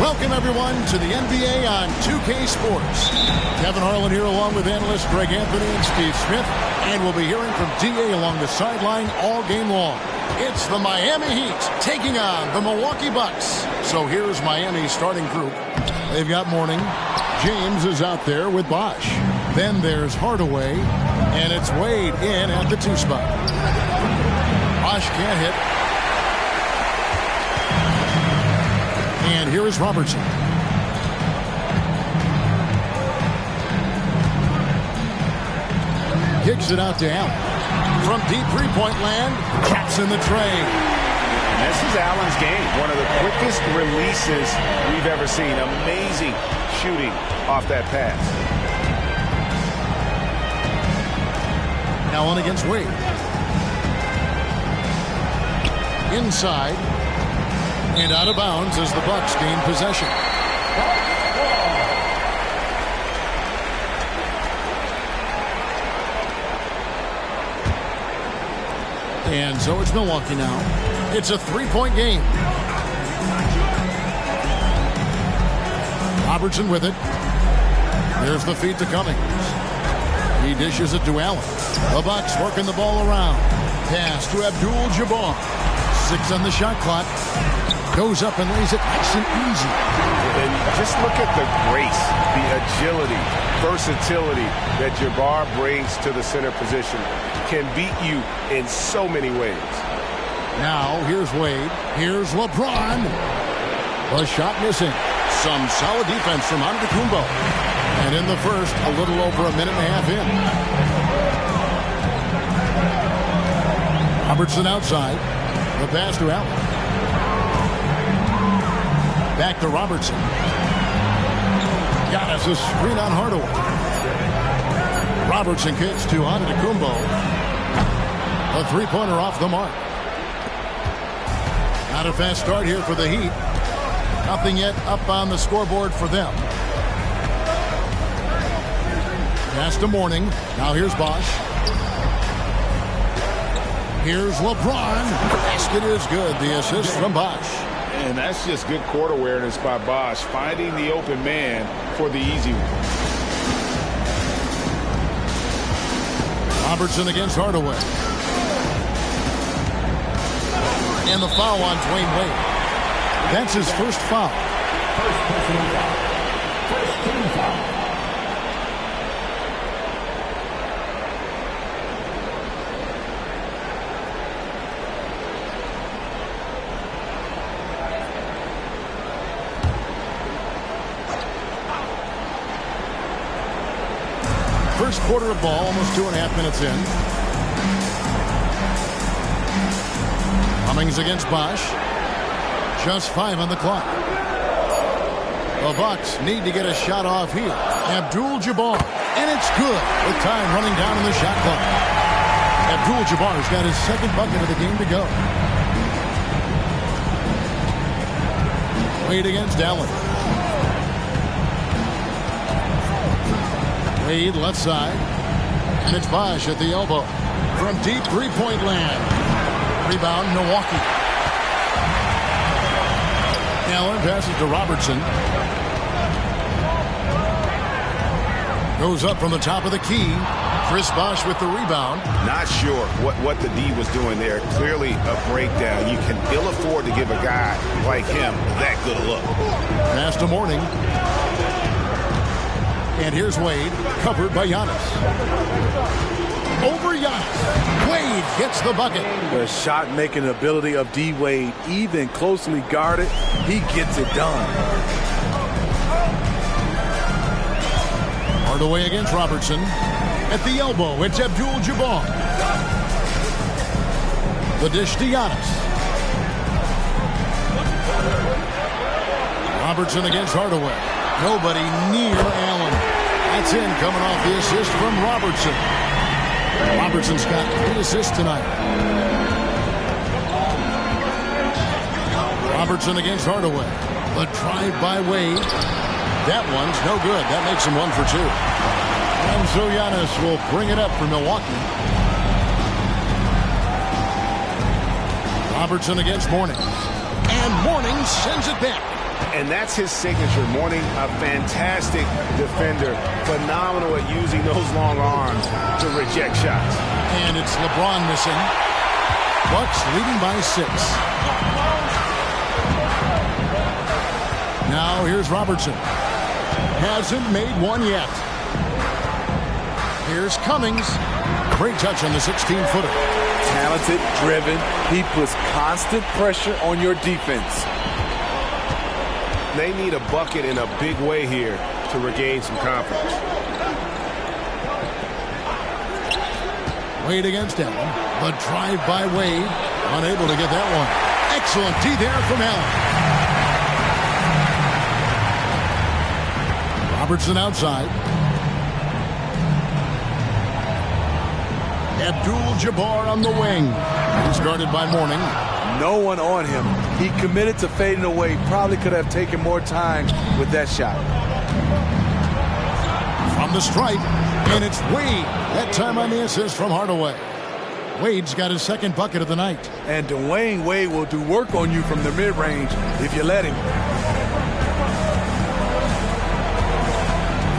Welcome, everyone, to the NBA on 2K Sports. Kevin Harlan here along with analysts Greg Anthony and Steve Smith. And we'll be hearing from DA along the sideline all game long. It's the Miami Heat taking on the Milwaukee Bucks. So here's Miami's starting group. They've got Mourning. James is out there with Bosh. Then there's Hardaway. And it's Wade in at the 2 spot. Bosh can't hit. And here is Robertson. Kicks it out to Allen. From deep three-point land, taps in the tray. And this is Allen's game. One of the quickest releases we've ever seen. Amazing shooting off that pass. Allen against Wade. Inside. And out of bounds as the Bucks gain possession. And so it's Milwaukee now. It's a 3-point game. Robertson with it. There's the feed to Cummings. He dishes it to Allen. The Bucks working the ball around. Pass to Abdul-Jabbar. 6 on the shot clock. Goes up and lays it nice and easy. And just look at the grace, the agility, versatility that Jabbar brings to the center position. Can beat you in so many ways. Now, here's Wade. Here's LeBron. A shot missing. Some solid defense from Antetokounmpo. And in the first, a little over a minute and a half in. Robertson outside. The pass to Allen. Back to Robertson. Giannis a screen on Hardaway. Robertson kicks to Antetokounmpo. A three-pointer off the mark. Not a fast start here for the Heat. Nothing yet up on the scoreboard for them. Pass to Mourning. Now here's Bosh. Here's LeBron. Basket is good. The assist from Bosh. And that's just good court awareness by Bosh, finding the open man for the easy one. Robertson against Hardaway. And the foul on Dwayne Wade. That's his first foul. First personal foul. First team foul. First quarter of ball, almost 2.5 minutes in. Cummings against Bosh. Just 5 on the clock. The Bucks need to get a shot off here. Abdul-Jabbar. And it's good with time running down in the shot clock. Abdul-Jabbar's got his second bucket of the game to go. Wade against Allen. Wade left side. And it's Bosh at the elbow. From deep three-point land. Rebound, Milwaukee. Allen passes to Robertson. Goes up from the top of the key. Chris Bosh with the rebound. Not sure what the D was doing there. Clearly a breakdown. You can ill afford to give a guy like him that good a look. Pass to Mourning. And here's Wade, covered by Giannis. Over Giannis. Wade gets the bucket. The shot-making ability of D. Wade, even closely guarded, he gets it done. Hardaway against Robertson. At the elbow, it's Abdul-Jabbar. The dish to Giannis. Robertson against Hardaway. Nobody near Allen. That's in, coming off the assist from Robertson. Robertson's got 3 assists tonight. Robertson against Hardaway. The drive by Wade. That one's no good. That makes him 1 for 2. And so Giannis will bring it up for Milwaukee. Robertson against Mourning. And Mourning sends it back. And that's his signature. Mourning, a fantastic defender. Phenomenal at using those long arms to reject shots. And it's LeBron missing. Bucks leading by 6. Now here's Robertson. Hasn't made one yet. Here's Cummings. Great touch on the 16-footer. Talented, driven. He puts constant pressure on your defense. They need a bucket in a big way here to regain some confidence. Wade against Allen. But drive by Wade. Unable to get that one. Excellent D there from Allen. Robertson outside. Abdul-Jabbar on the wing. He's guarded by Mourning. No one on him. He committed to fading away. Probably could have taken more time with that shot. From the stripe, and it's Wade. That time on the assist from Hardaway. Wade's got his second bucket of the night. And Dwayne Wade will do work on you from the mid-range if you let him.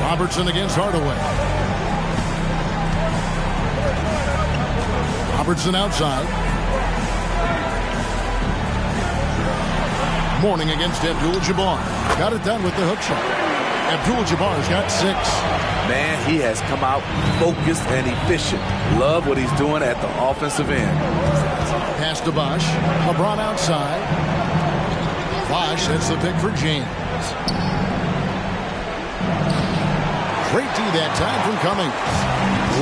Robertson against Hardaway. Robertson outside. Mourning against Abdul-Jabbar. Got it done with the hook shot. Abdul-Jabbar's got 6. Man, he has come out focused and efficient. Love what he's doing at the offensive end. Pass to Bosh. LeBron outside. Bosh, that's the pick for James. Great D that time from Cummings.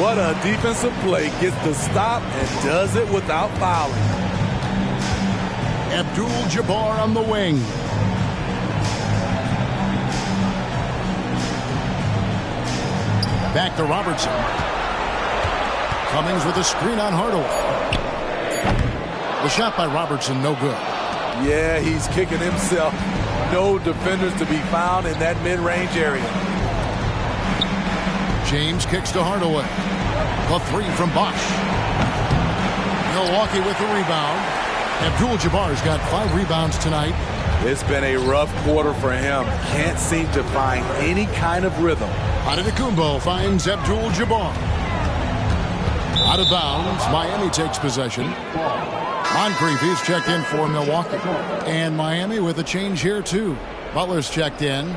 What a defensive play. Gets the stop and does it without fouling. Abdul-Jabbar on the wing. Back to Robertson. Cummings with a screen on Hardaway. The shot by Robertson, no good. Yeah, he's kicking himself. No defenders to be found in that mid-range area. James kicks to Hardaway. The 3 from Bosh. Milwaukee with the rebound. Abdul-Jabbar's got 5 rebounds tonight. It's been a rough quarter for him. Can't seem to find any kind of rhythm. Antetokounmpo finds Abdul-Jabbar. Out of bounds, Miami takes possession. Moncrief is checked in for Milwaukee. And Miami with a change here too. Butler's checked in.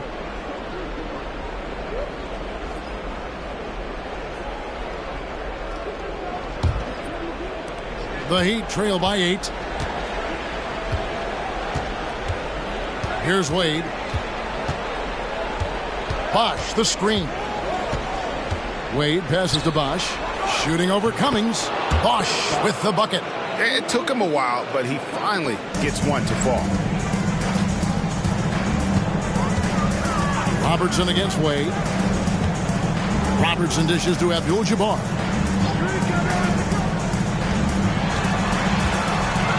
The Heat trail by 8. Here's Wade. Bosh, the screen. Wade passes to Bosh. Shooting over Cummings. Bosh with the bucket. It took him a while, but he finally gets one to fall. Robertson against Wade. Robertson dishes to Abdul-Jabbar.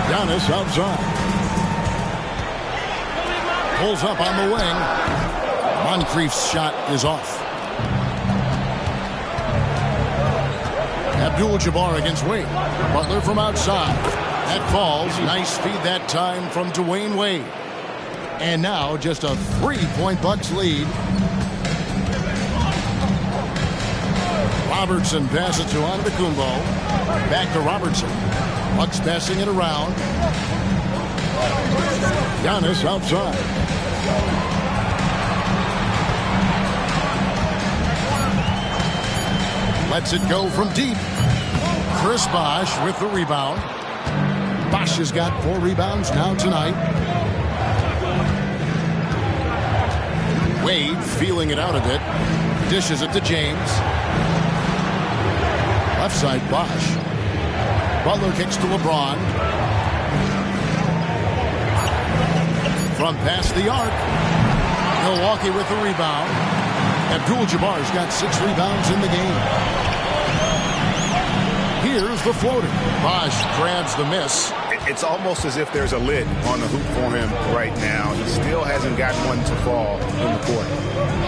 Giannis outside. Pulls up on the wing. Moncrief's shot is off. Abdul-Jabbar against Wade. Butler from outside. That falls. Nice feed that time from Dwayne Wade. And now just a 3-point Bucks lead. Robertson passes to Antetokounmpo. Back to Robertson. Bucks passing it around. Giannis outside. Lets it go from deep. Chris Bosh with the rebound. Bosh has got 4 rebounds now tonight. Wade feeling it out a bit. Dishes it to James. Left side Bosh. Butler kicks to LeBron. From past the arc. Milwaukee with the rebound. Abdul-Jabbar's got 6 rebounds in the game. Here's the floater. Bosh grabs the miss. It's almost as if there's a lid on the hoop for him right now. He still hasn't got one to fall in the court.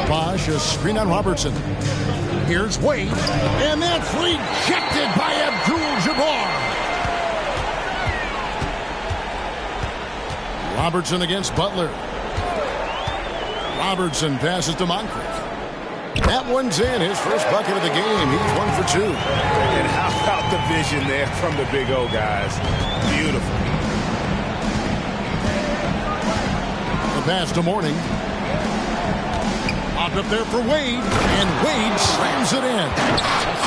Bosh, a screen on Robertson. Here's Wade. And that's rejected by Abdul-Jabbar. Robertson against Butler. Robertson passes to Moncrief. That one's in. His first bucket of the game. He's 1 for 2. And how about the vision there from the Big O, guys? Beautiful. The pass to Mourning. Popped up there for Wade, and Wade slams it in.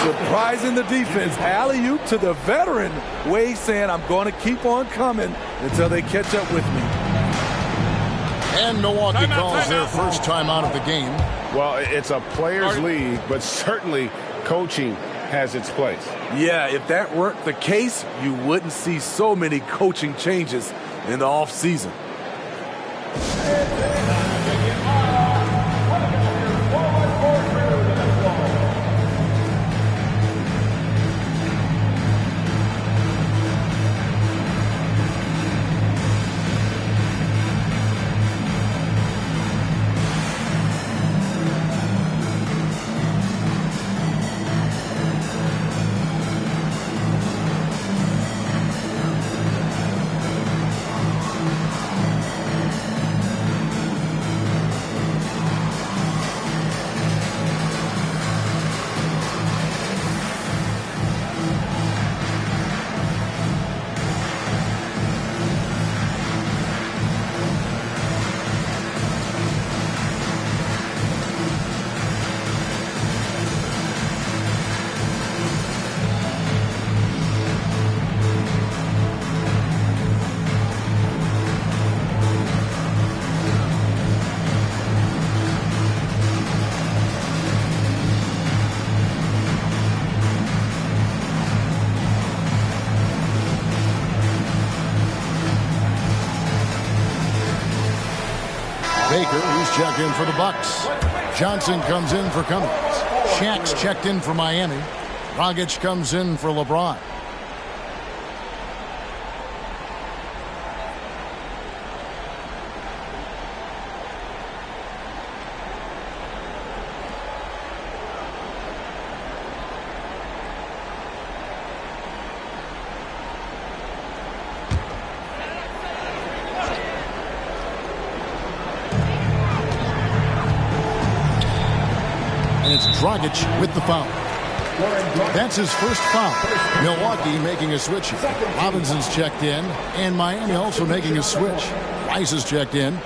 Surprising the defense. Alley-oop to the veteran. Wade saying, I'm going to keep on coming until they catch up with me. And Milwaukee calls their first timeout of the game. Well, it's a players' league, but certainly coaching has its place. Yeah, if that weren't the case, you wouldn't see so many coaching changes in the offseason. Baker, who's checked in for the Bucks. Johnson comes in for Cummings. Shaq's checked in for Miami. Dragic comes in for LeBron. It's Dragic with the foul. That's his first foul. Milwaukee making a switch. Robinson's checked in, and Miami also making a switch. Rice is checked in.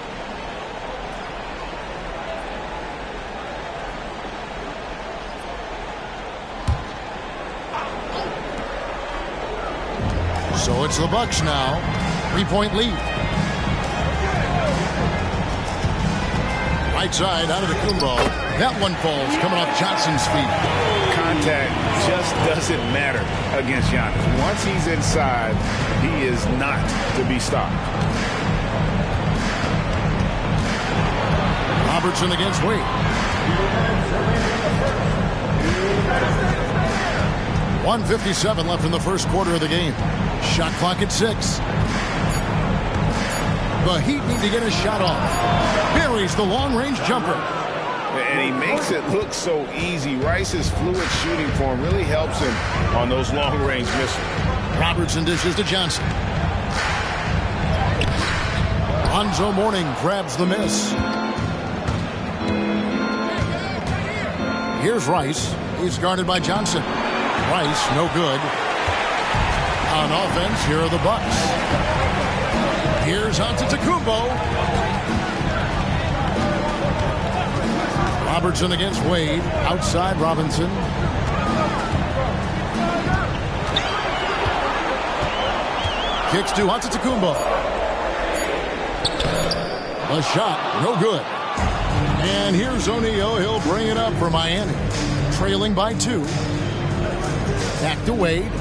So it's the Bucks now. 3-point lead. Right side out of the Kumbo. That one falls coming off Johnson's feet. Contact just doesn't matter against Giannis. Once he's inside, he is not to be stopped. Robertson against Wade. 1:57 left in the first quarter of the game. Shot clock at 6. The Heat need to get a shot off. Buries the long-range jumper. And he makes it look so easy. Rice's fluid shooting form really helps him on those long-range missiles. Robertson dishes to Johnson. Lonzo Mourning grabs the miss. Here's Rice. He's guarded by Johnson. Rice, no good. On offense, here are the Bucks. Here's Antetokounmpo. Robertson against Wade. Outside Robinson. Kicks to Antetokounmpo. A shot, no good. And here's O'Neal. He'll bring it up for Miami. Trailing by 2. Back to Wade.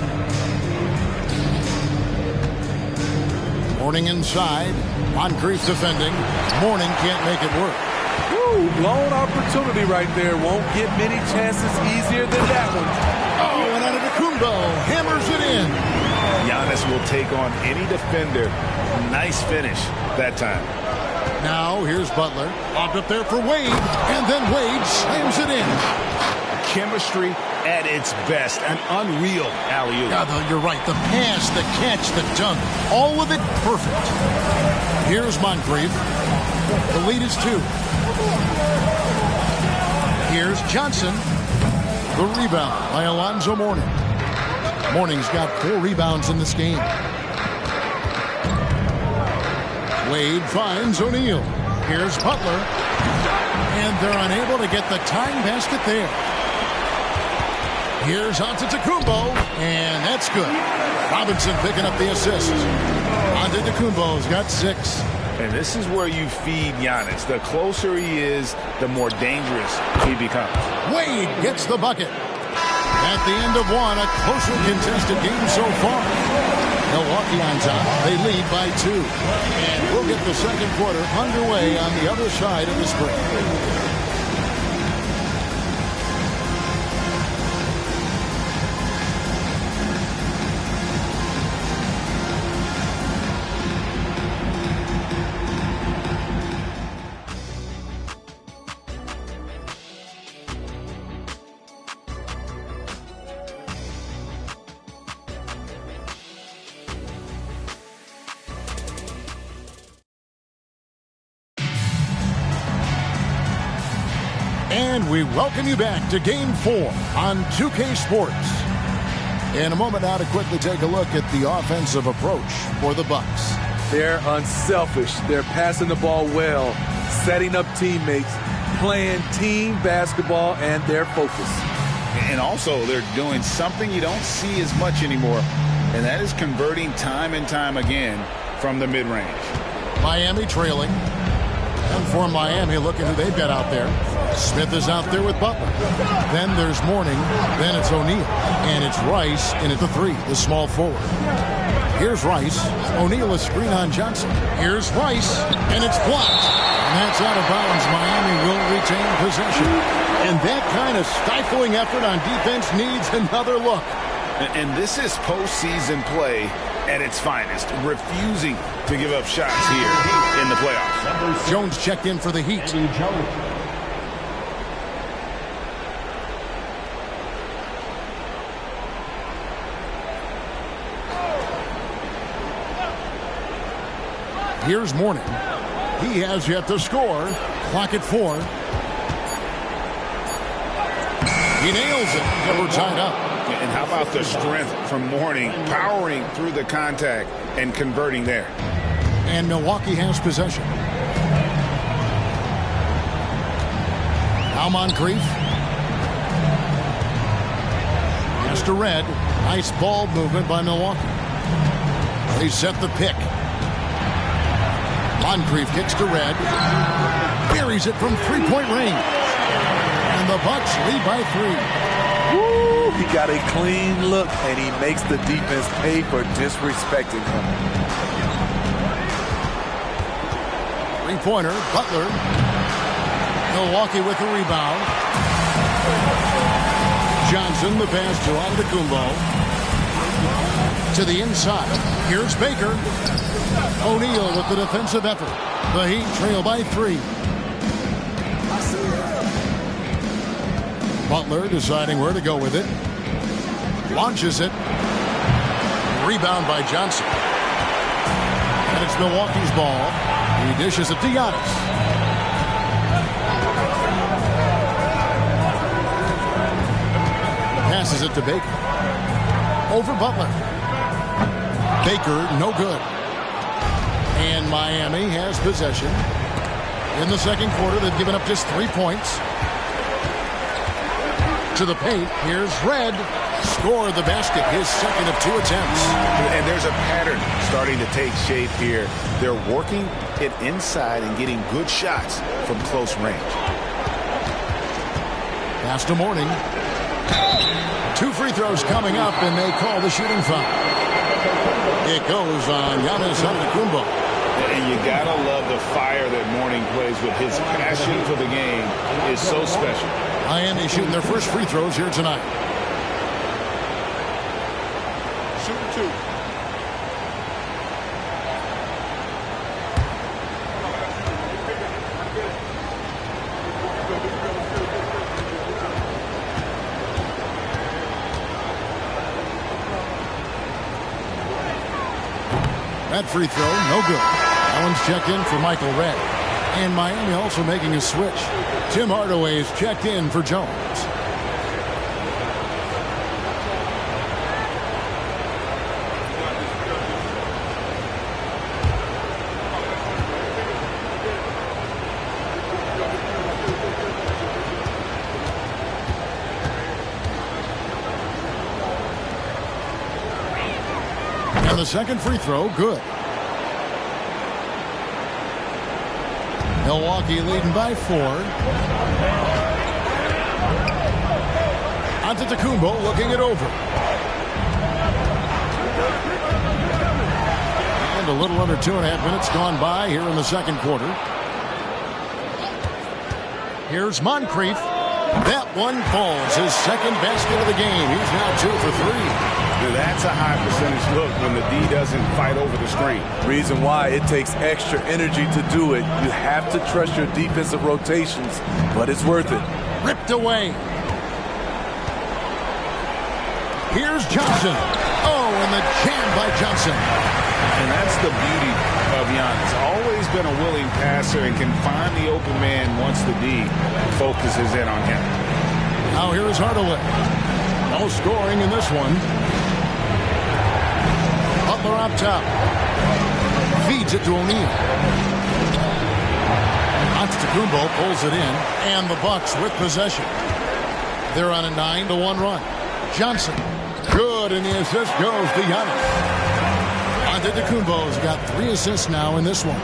Mourning inside. Moncrief defending. Mourning can't make it work. Woo, blown opportunity right there. Won't get many chances easier than that one. Oh, and Antetokounmpo hammers it in. Giannis will take on any defender. Nice finish that time. Now here's Butler. Popped up there for Wade. And then Wade slams it in. Chemistry at its best. An unreal alley-oop. Yeah, you're right. The pass, the catch, the dunk. All of it perfect. Here's Moncrief. The lead is 2. Here's Johnson. The rebound by Alonzo Mourning. Mourning's got 4 rebounds in this game. Wade finds O'Neal. Here's Butler. And they're unable to get the tying basket there. Here's Antetokounmpo, and that's good. Robinson picking up the assist. Antetokounmpo's got 6. And this is where you feed Giannis. The closer he is, the more dangerous he becomes. Wade gets the bucket. At the end of one, a closer contested game so far. Milwaukee on top. They lead by 2. And we'll get the second quarter underway on the other side of this break. And we welcome you back to Game 4 on 2K Sports. In a moment now to quickly take a look at the offensive approach for the Bucks. They're unselfish. They're passing the ball well, setting up teammates, playing team basketball, and they're focused. And also, they're doing something you don't see as much anymore, and that is converting time and time again from the mid-range. Miami trailing. And for Miami, look at who they've got out there. Smith is out there with Butler. Then there's Mourning. Then it's O'Neal. And it's Rice in at the 3, the small forward. Here's Rice. O'Neal is screen on Johnson. Here's Rice. And it's blocked. And that's out of bounds. Miami will retain possession. And that kind of stifling effort on defense needs another look. And this is postseason play at its finest, refusing to give up shots here in the playoffs. Jones checked in for the Heat. Here's Mourning. He has yet to score. Clock at 4. He nails it. And we're tied up. And how about the strength from Mourning, powering through the contact and converting there. And Milwaukee has possession. Now Moncrief. Pass to Red. Nice ball movement by Milwaukee. They set the pick. Moncrief kicks to Red. Buries it from three-point range. And the Bucks lead by 3. Woo, he got a clean look, and he makes the defense pay for disrespecting him. Three-pointer, Butler. Milwaukee with the rebound. Johnson, the pass to Antetokounmpo. To the inside. Here's Baker. O'Neal with the defensive effort. The Heat trail by 3. Butler deciding where to go with it. Launches it. Rebound by Johnson. And it's Milwaukee's ball. He dishes it to Giannis. Passes it to Baker. Over Butler. Baker, no good. And Miami has possession. In the second quarter, they've given up just 3 points. To the paint, here's Red. Score the basket, his second of 2 attempts. And there's a pattern starting to take shape here. They're working it inside and getting good shots from close range. Pass to Mourning. 2 free throws coming up, and they call the shooting foul. It goes on Giannis Antetokounmpo. And you gotta love the fire that Mourning plays with. His passion for the game is so special. Miami shooting their first free throws here tonight. Shooting 2. That free throw, no good. That one's checked in for Michael Red. And Miami also making a switch. Tim Hardaway is checked in for Jones. And the second free throw, good. Milwaukee leading by 4. Antetokounmpo looking it over. And a little under 2.5 minutes gone by here in the second quarter. Here's Moncrief. That one falls. His second basket of the game. He's now 2 for 3. That's a high percentage look when the D doesn't fight over the screen. Reason why it takes extra energy to do it. You have to trust your defensive rotations, but it's worth it. Ripped away. Here's Johnson. Oh, and the jam by Johnson. And that's the beauty of Giannis. Always been a willing passer and can find the open man once the D focuses in on him. Now here is Hardaway. No scoring in this one. Butler up top. Feeds it to O'Neal. Antetokounmpo pulls it in, and the Bucks with possession. They're on a 9-1 run. Johnson. Good, and the assist goes to Giannis. Antetokounmpo's got 3 assists now in this one.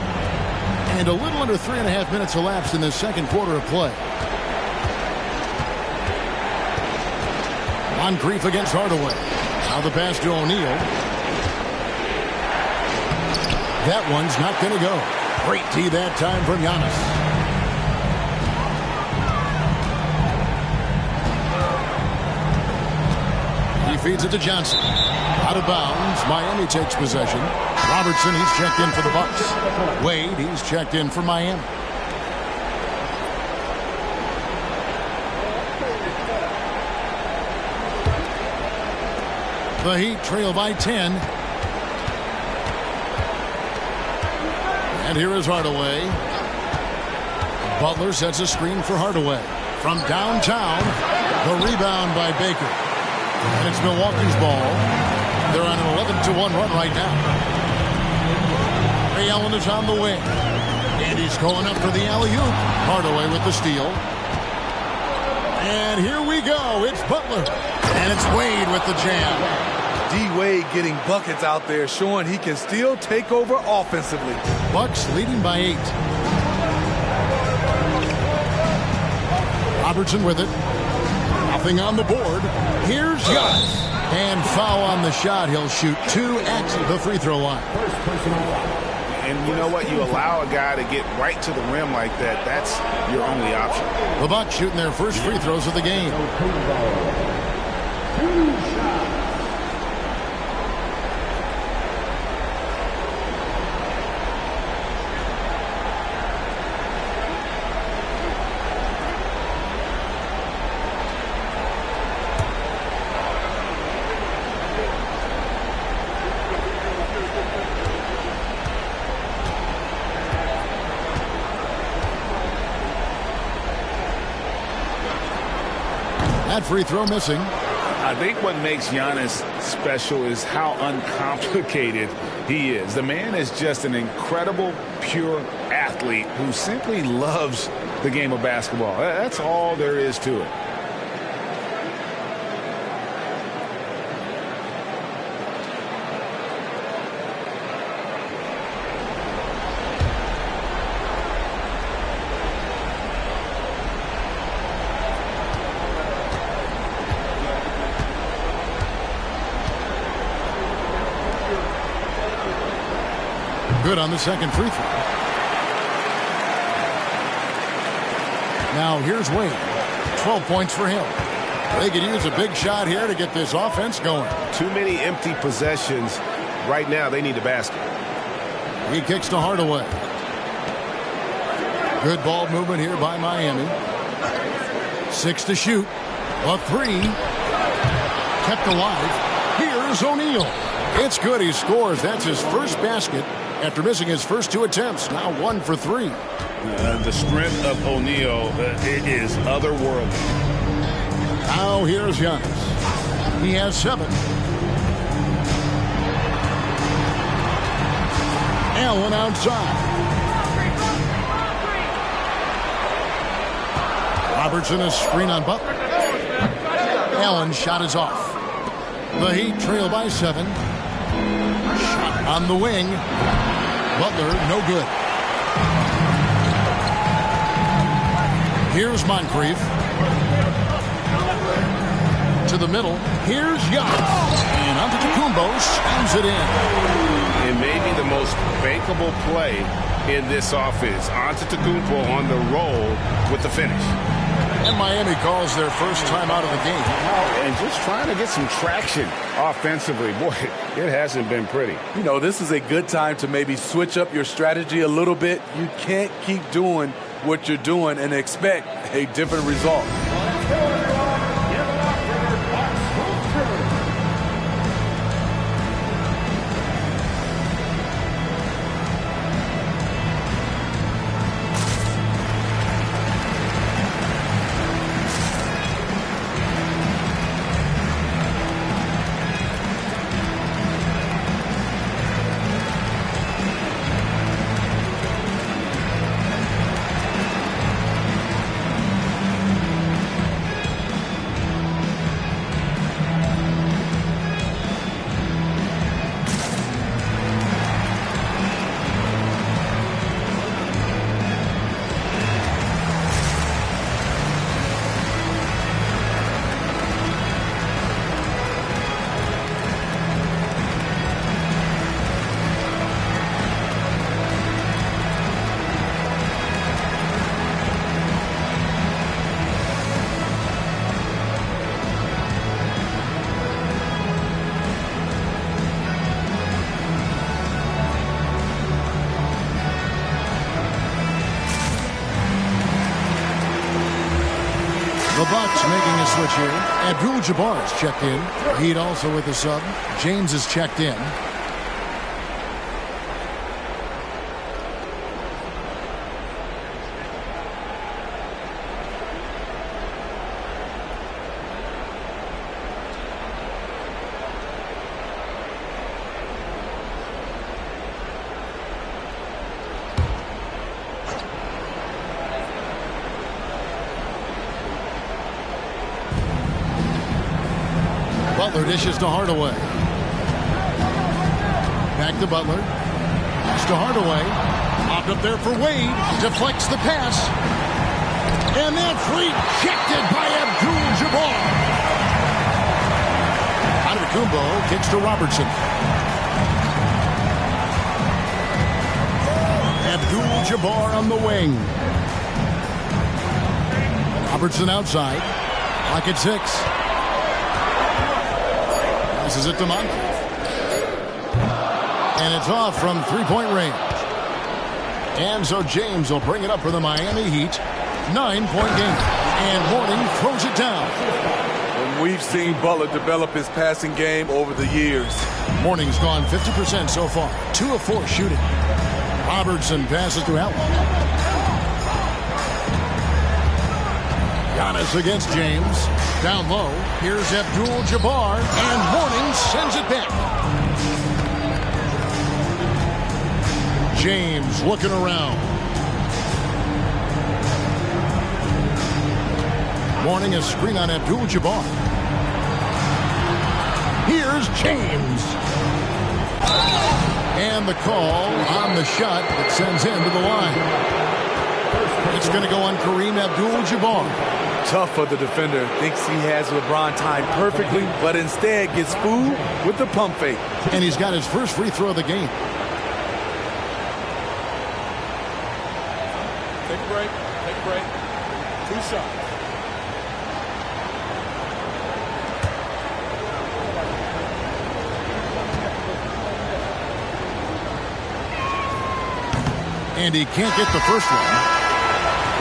And a little under 3.5 minutes elapsed in the second quarter of play. Moncrief against Hardaway. Now the pass to O'Neal. That one's not going to go. Great D that time from Giannis. He feeds it to Johnson. Out of bounds. Miami takes possession. Robertson, he's checked in for the Bucks. Wade, he's checked in for Miami. The Heat trail by 10. And here is Hardaway. Butler sets a screen for Hardaway. From downtown, the rebound by Baker. And it's Milwaukee's ball. They're on an 11-1 run right now. Ray Allen is on the wing. And he's going up for the alley-oop. Hardaway with the steal. And here we go. It's Butler. And it's Wade with the jam. D-Wade getting buckets out there, showing he can still take over offensively. Bucks leading by 8. Robertson with it. Nothing on the board. Here's Giannis. And foul on the shot. He'll shoot 2 at the free throw line. And you know what? You allow a guy to get right to the rim like that. That's your only option. The Bucks shooting their first free throws of the game. That free throw missing. I think what makes Giannis special is how uncomplicated he is. The man is just an incredible, pure athlete who simply loves the game of basketball. That's all there is to it. Good on the second free throw. Now here's Wade. 12 points for him. They could use a big shot here to get this offense going. Too many empty possessions. Right now they need a basket. He kicks to Hardaway. Good ball movement here by Miami. 6 to shoot. A 3. Kept alive. Here's O'Neal. It's good. He scores. That's his first basket after missing his first 2 attempts. Now 1 for 3. The strength of O'Neal is otherworldly. Now here's Giannis. He has 7. Allen outside. Robertson a screen on Butler. Allen's shot is off. The Heat trail by 7. Shot on the wing. Butler no good. Here's Moncrief. To the middle. Here's Giannis. And Antetokounmpo slams it in. It may be the most bankable play in this offense. Antetokounmpo on the roll with the finish. And Miami calls their first time out of the game. And just trying to get some traction offensively. Boy, it hasn't been pretty. You know, this is a good time to maybe switch up your strategy a little bit. You can't keep doing what you're doing and expect a different result. The Bucks making a switch here. Abdul-Jabbar's checked in. Heat also with the sub. James is checked in. Butler dishes to Hardaway. Back to Butler. Pass to Hardaway. Popped up there for Wade. Deflects the pass. And that's rejected by Abdul-Jabbar. Antetokounmpo kicks to Robertson. Abdul-Jabbar on the wing. Robertson outside. Clock at 6. Passes it to Moncrief. And it's off from three-point range. And so James will bring it up for the Miami Heat. 9-point game. And Mourning throws it down. And we've seen Butler develop his passing game over the years. Mourning's gone 50% so far. 2 of 4 shooting. Robertson passes to Allen. Giannis against James. Down low. Here's Abdul-Jabbar. And Mourning sends it back. James looking around. Mourning a screen on Abdul-Jabbar. Here's James. And the call on the shot that sends him to the line. It's going to go on Kareem Abdul-Jabbar. Tough for the defender. Thinks he has LeBron timed perfectly, but instead gets fooled with the pump fake. And he's got his first free throw of the game. Take a break. Take a break. 2 shots. And he can't get the first one.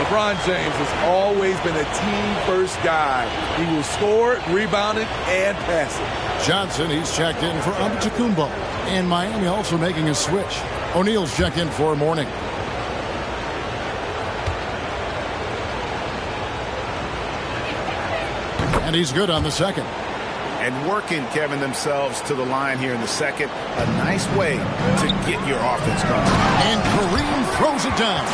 LeBron James has always been a team-first guy. He will score, rebound it, and pass it. Johnson, he's checked in for Antetokounmpo. And Miami also making a switch. O'Neal's checked in for Mourning. And he's good on the second. And working, Kevin, themselves to the line here in the second. A nice way to get your offense going. And Kareem throws it down.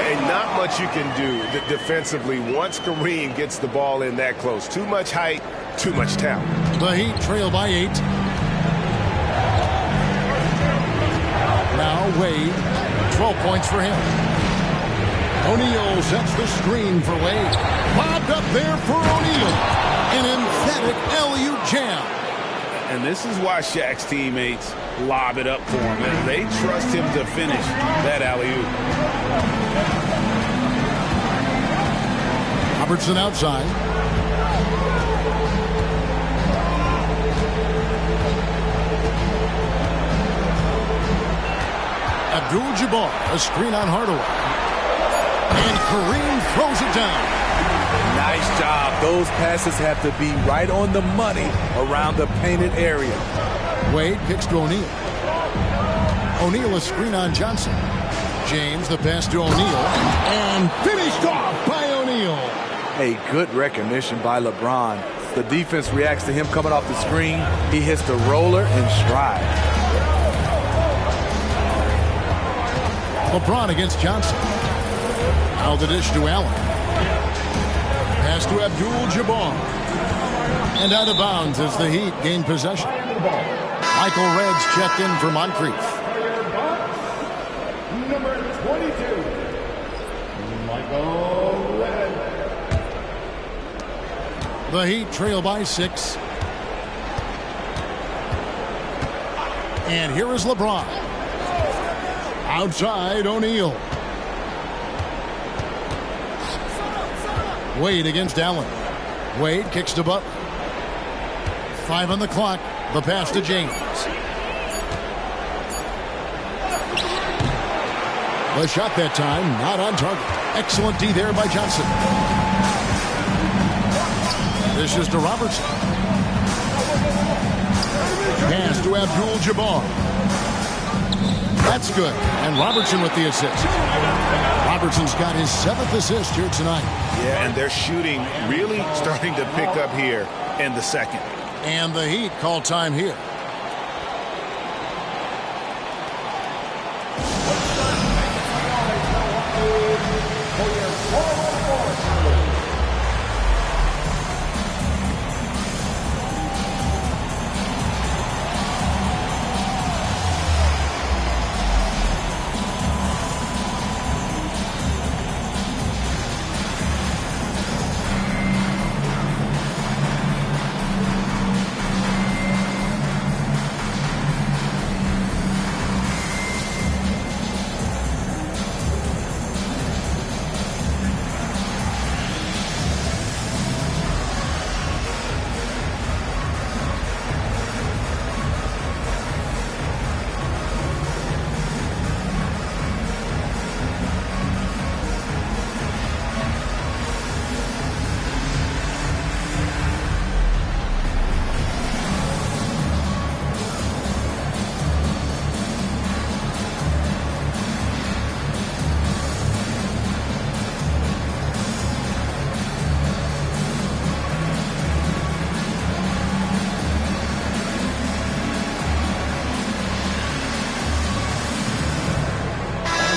And not much you can do defensively once Kareem gets the ball in that close. Too much height, too much talent. The Heat trail by 8. Now Wade. 12 points for him. O'Neal sets the screen for Wade. Bobbed up there for O'Neal. An emphatic alley-oop jam. And this is why Shaq's teammates lob it up for him. And they trust him to finish that alley-oop. Robertson outside. Abdul-Jabbar, a screen on Hardaway. And Kareem throws it down. Nice job. Those passes have to be right on the money around the painted area. Wade kicks to O'Neal. O'Neal a screen on Johnson. James the pass to O'Neal. And finished off by O'Neal. A good recognition by LeBron. The defense reacts to him coming off the screen. He hits the roller in stride. LeBron against Johnson. Now the dish to Allen. Pass to Abdul-Jabbar. And out of bounds as the Heat gain possession. Michael Reds checked in for Moncrief. Number 22, Michael Redd. The Heat trail by 6. And here is LeBron. Outside O'Neal. Wade against Allen. Wade kicks to Butler. 5 on the clock. The pass to James. The shot that time, not on target. Excellent D there by Johnson. This is to Robertson. Pass to Abdul-Jabbar. That's good. And Robertson with the assist. Robertson's got his 7th assist here tonight. Yeah, and their shooting really starting to pick up here in the second. And the Heat call time here.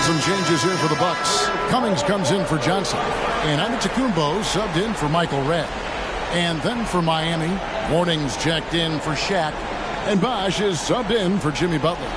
Some changes here for the Bucks. Cummings comes in for Johnson. And Antetokounmpo subbed in for Michael Redd. And then for Miami, Warnings checked in for Shaq. And Bosh is subbed in for Jimmy Butler.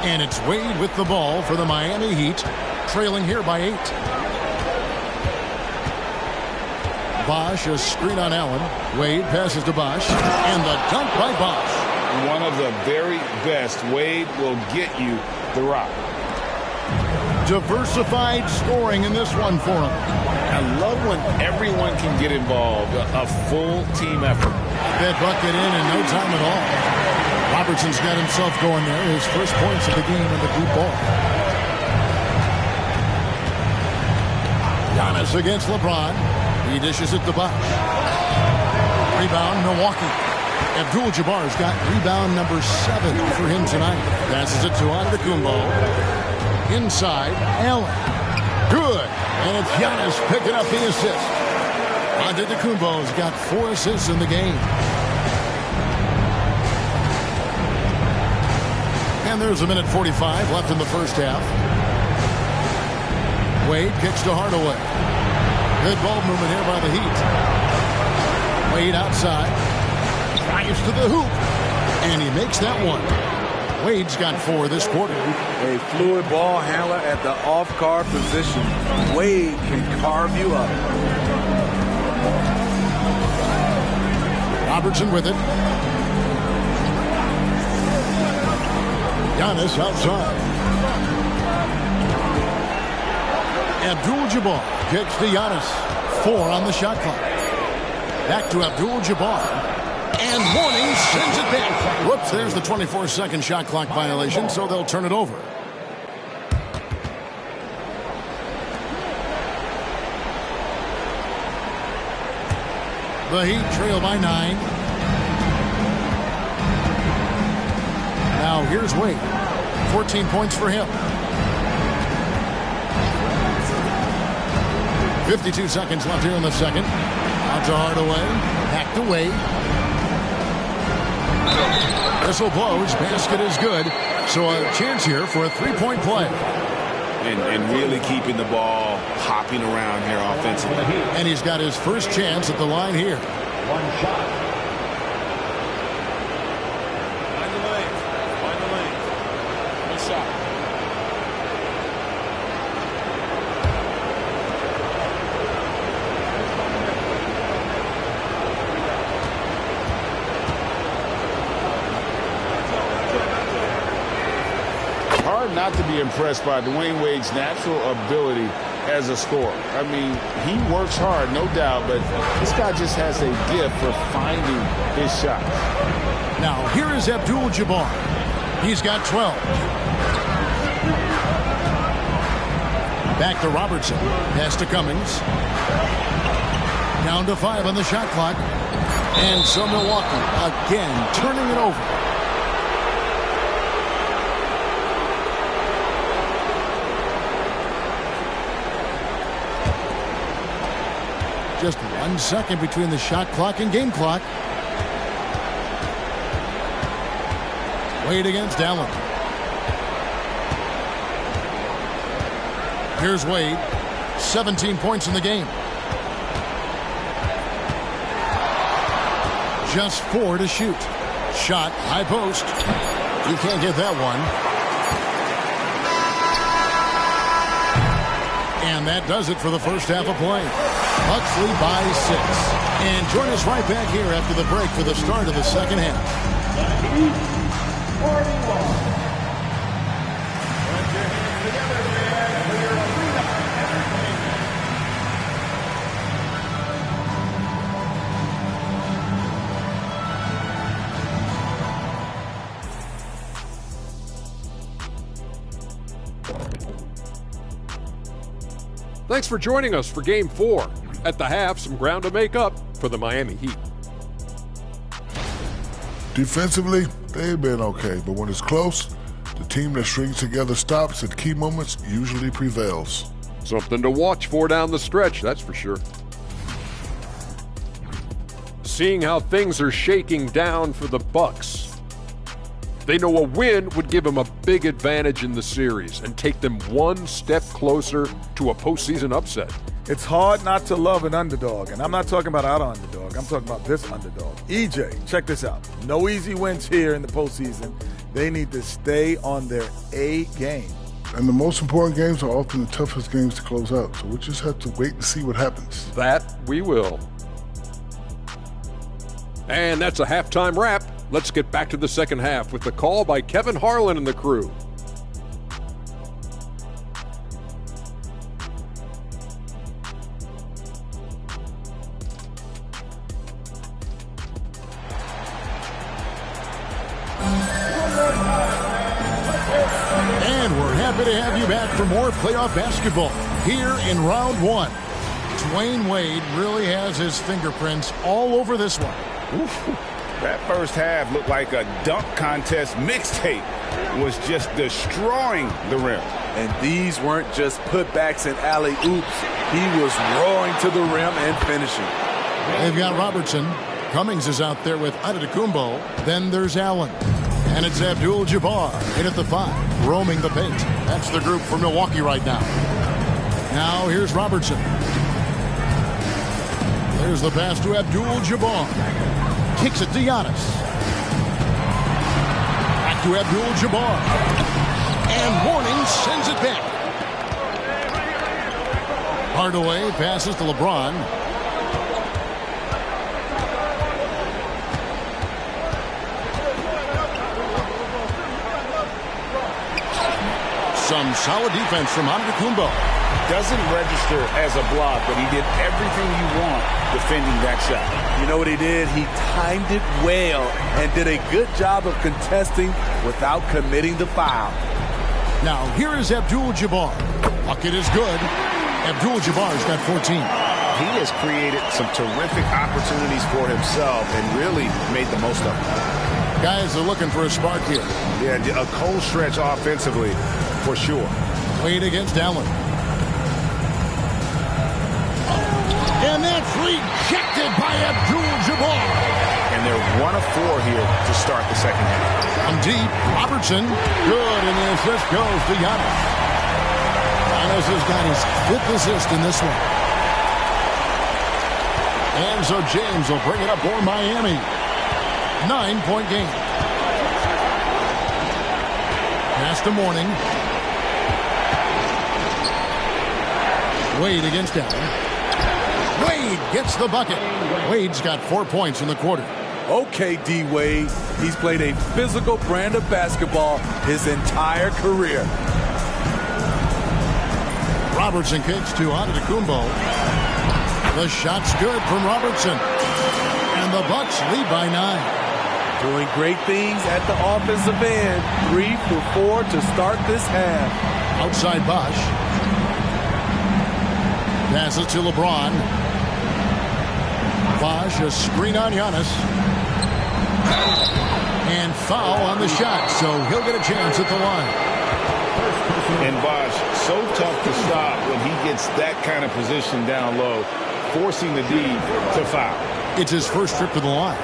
And it's Wade with the ball for the Miami Heat, trailing here by 8. Bosh, a screen on Allen. Wade passes to Bosh, and the dunk by Bosh. one of the very best. Wade will get you the rock. Diversified scoring in this one for him. I love when everyone can get involved. A full team effort. That bucket in no time at all. Robertson's got himself going there. His first points of the game in the deep ball. Giannis against LeBron. He dishes it to Bosh. Rebound, Milwaukee. Abdul-Jabbar's got rebound number 7 for him tonight. Passes it to Antetokounmpo. Inside, Allen. Good. And it's Giannis picking up the assist. Antetokounmpo's got 4 assists in the game. And there's a minute 45 left in the first half. Wade kicks to Hardaway. Good ball movement here by the Heat. Wade outside. Drives to the hoop. And he makes that one. Wade's got 4 this quarter. A fluid ball handler at the off-guard position. Wade can carve you up. Robertson with it. Giannis outside. Abdul-Jabbar kicks to Giannis. 4 on the shot clock. Back to Abdul-Jabbar. And Mourning sends it back. Whoops, there's the 24-second shot clock violation, so they'll turn it over. The Heat trail by 9. Now here's Wade. 14 points for him. 52 seconds left here in the second. Out to Hardaway. Back to Wade. Whistle blows. Basket is good. So a chance here for a 3-point play. And really keeping the ball hopping around here offensively. And he's got his first chance at the line here. One shot. Find the lane. One shot. Hard not to be impressed by Dwayne Wade's natural ability as a scorer. I mean, he works hard, no doubt, but this guy just has a gift for finding his shots. Now, here is Abdul-Jabbar. He's got 12. Back to Robertson. Pass to Cummings. Down to 5 on the shot clock. And so Milwaukee again turning it over. Just 1 second between the shot clock and game clock. Wade against Allen. Here's Wade. 17 points in the game. Just 4 to shoot. Shot, high post. He can't get that one. And that does it for the first half of play. Bucks lead by 6. And join us right back here after the break for the start of the second half. Thanks for joining us for Game 4. At the half, some ground to make up for the Miami Heat. Defensively, they've been okay, but when it's close, the team that strings together stops at key moments usually prevails. Something to watch for down the stretch, that's for sure. Seeing how things are shaking down for the Bucks, they know a win would give them a big advantage in the series and take them one step closer to a postseason upset. It's hard not to love an underdog, and I'm not talking about our underdog. I'm talking about this underdog. EJ, check this out. No easy wins here in the postseason. They need to stay on their A game. And the most important games are often the toughest games to close out, so we just have to wait and see what happens. That we will. And that's a halftime wrap Let's get back to the second half with the call by Kevin Harlan and the crew. And we're happy to have you back for more playoff basketball here in round one. Dwayne Wade really has his fingerprints all over this one. Oof. That first half looked like a dunk contest mixtape. Was just destroying the rim. And these weren't just putbacks and alley-oops. He was roaring to the rim and finishing. They've got Robertson. Cummings is out there with Antetokounmpo. Then there's Allen. And it's Abdul-Jabbar in at the 5, roaming the paint. That's the group for Milwaukee right now. Now here's Robertson. There's the pass to Abdul-Jabbar. Kicks it to Giannis. Back to Abdul-Jabbar. And Mourning sends it back. Hardaway passes to LeBron. Some solid defense from Antetokounmpo. Doesn't register as a block, but he did everything you want defending that shot. You know what he did? He timed it well and did a good job of contesting without committing the foul. Now here is Abdul-Jabbar. Bucket is good. Abdul-Jabbar's got 14. He has created some terrific opportunities for himself and really made the most of them. Guys are looking for a spark here. Yeah, a cold stretch offensively for sure. Wade against Allen. And that's rejected by Abdul-Jabbar. And they're 1 of 4 here to start the second half. From deep, Robertson. Good, and the assist goes to Giannis. Giannis has got his 5th assist in this one. And so James will bring it up for Miami. 9-point game. Pass to Mourning. Wade against Allen. Wade gets the bucket. Wade's got 4 points in the quarter. Okay, D. Wade. He's played a physical brand of basketball his entire career. Robertson kicks to Antetokounmpo. The shot's good from Robertson. And the Bucks lead by 9. Doing great things at the offensive end. 3 for 4 to start this half. Outside Bosh. Passes to LeBron. Bosh, a screen on Giannis. And foul on the shot, so he'll get a chance at the line. And Bosh, so tough to stop when he gets that kind of position down low, forcing the D to foul. It's his first trip to the line.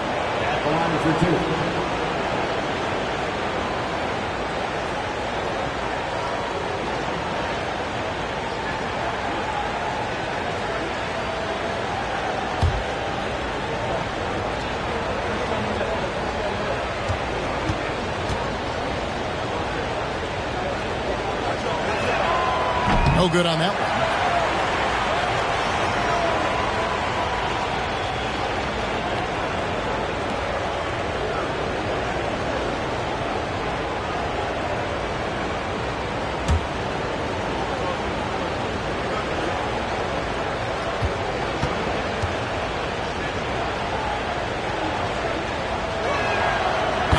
No good on that one.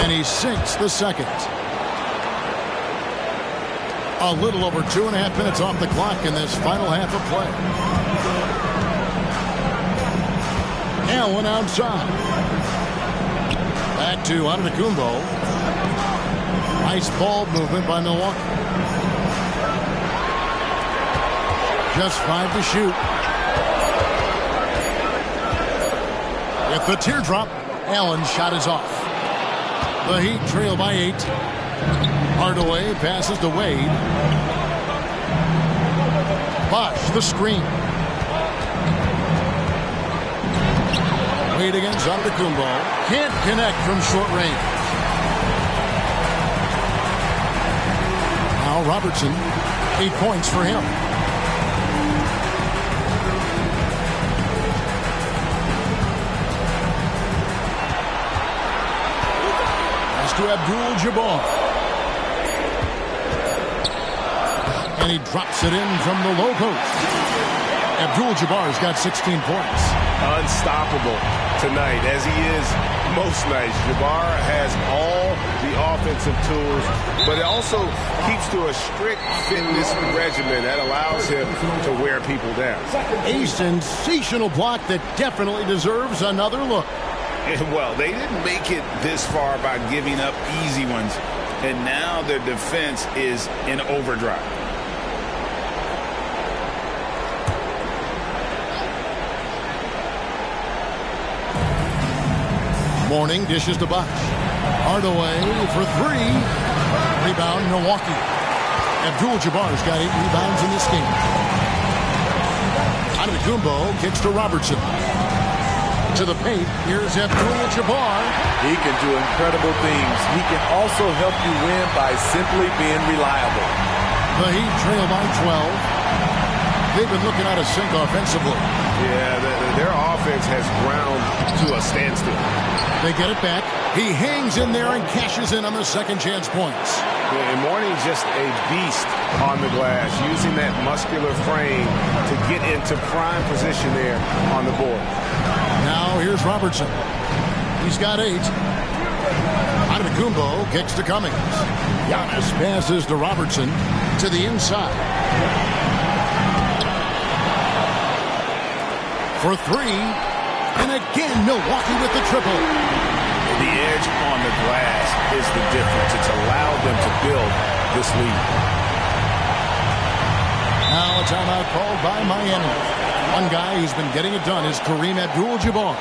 And he sinks the second. A little over 2.5 minutes off the clock in this final half of play. Allen outside. Back to Antetokounmpo. Nice ball movement by Milwaukee. Just 5 to shoot. With the teardrop, Allen's shot is off. The Heat trail by 8. Hardaway passes to Wade. Bosh, the screen. Wade against Antetokounmpo. Can't connect from short range. Now Robertson, 8 points for him. to Abdul-Jabbar. And he drops it in from the low post. Abdul-Jabbar's got 16 points. Unstoppable tonight, as he is most nights. Jabbar has all the offensive tools, but it also keeps to a strict fitness regimen that allows him to wear people down. A sensational block that definitely deserves another look. Well, they didn't make it this far by giving up easy ones, and now their defense is in overdrive. Mourning dishes to Bosch. Hardaway for three. Rebound, Milwaukee. Abdul-Jabbar's got 8 rebounds in this game. Antetokounmpo kicks to Robertson. To the paint, here's Abdul-Jabbar. He can do incredible things. He can also help you win by simply being reliable. The Heat trail by 12. They've been looking out of sync offensively. Yeah, their offense has ground to a standstill. They get it back. He hangs in there and cashes in on the second chance points. And Mourning's just a beast on the glass, using that muscular frame to get into prime position there on the board. Now here's Robertson. He's got 8. Antetokounmpo kicks to Cummings. Giannis passes to Robertson to the inside. For 3. And again, Milwaukee with the triple. The edge on the glass is the difference. It's allowed them to build this lead. Now a timeout called by Miami. One guy who's been getting it done is Kareem Abdul-Jabbar.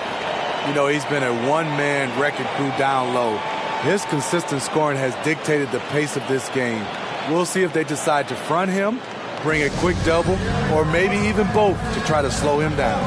You know, he's been a one-man wrecking crew down low. His consistent scoring has dictated the pace of this game. We'll see if they decide to front him, bring a quick double, or maybe even both to try to slow him down.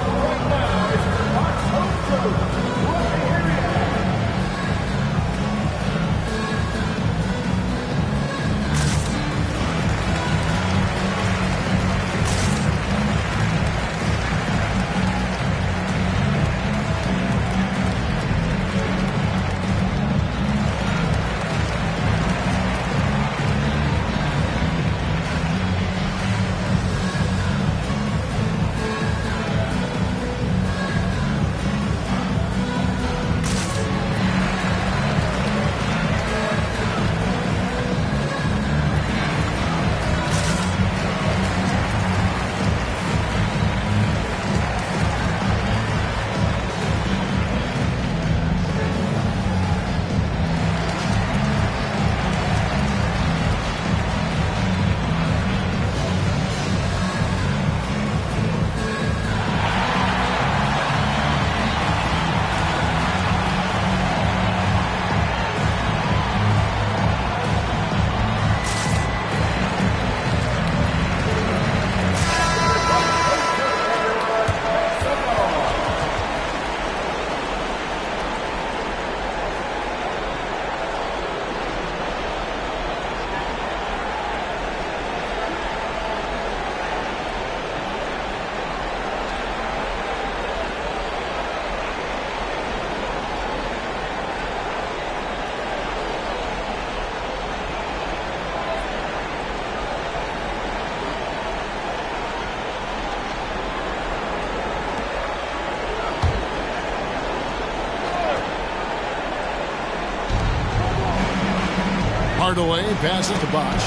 Hardaway passes to Bosch.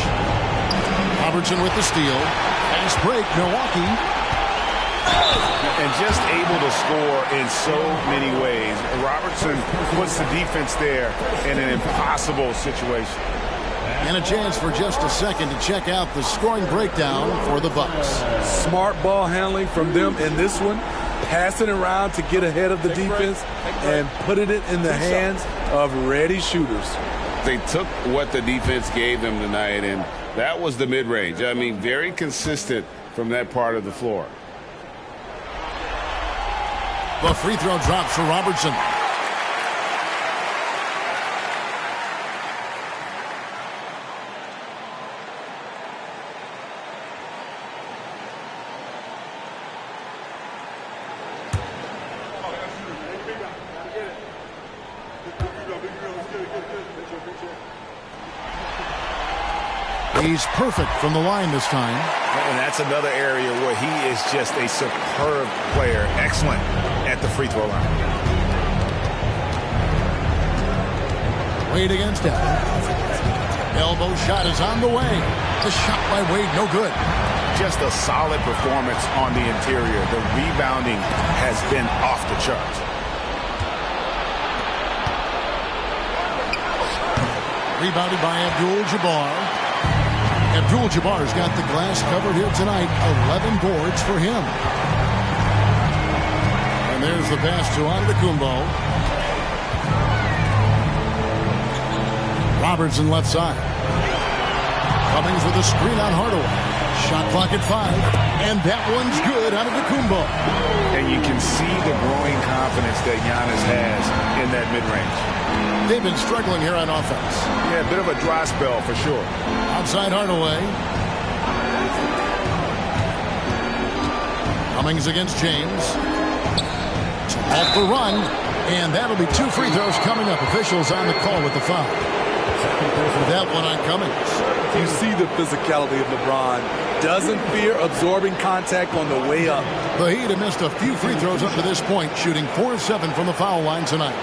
Robertson with the steal. Fast break, Milwaukee. And just able to score in so many ways. Robertson puts the defense there in an impossible situation. And a chance for just a second to check out the scoring breakdown for the Bucks. Smart ball handling from them in this one. Passing around to get ahead of the defense and putting it in the hands of ready shooters. They took what the defense gave them tonight, and that was the mid-range. I mean, very consistent from that part of the floor. The free throw drops for Robertson. He's perfect from the line this time. And that's another area where he is just a superb player. Excellent at the free throw line. Wade against it. Elbow shot is on the way. The shot by Wade, no good. Just a solid performance on the interior. The rebounding has been off the charts. Rebounded by Abdul-Jabbar. Abdul-Jabbar's got the glass covered here tonight. 11 boards for him. And there's the pass to Antetokounmpo. Robertson left side. Cummings with a screen on Hardaway. Shot clock at 5. And that one's good out of Antetokounmpo. And you can see the growing confidence that Giannis has in that mid-range. They've been struggling here on offense. Yeah, a bit of a dry spell for sure. Outside Hardaway. Cummings against James. Off the run. And that'll be 2 free throws coming up. Officials on the call with the foul. That one on Cummings. You see the physicality of LeBron. Doesn't fear absorbing contact on the way up. The Heat have missed a few free throws up to this point, shooting 4 of 7 from the foul line tonight.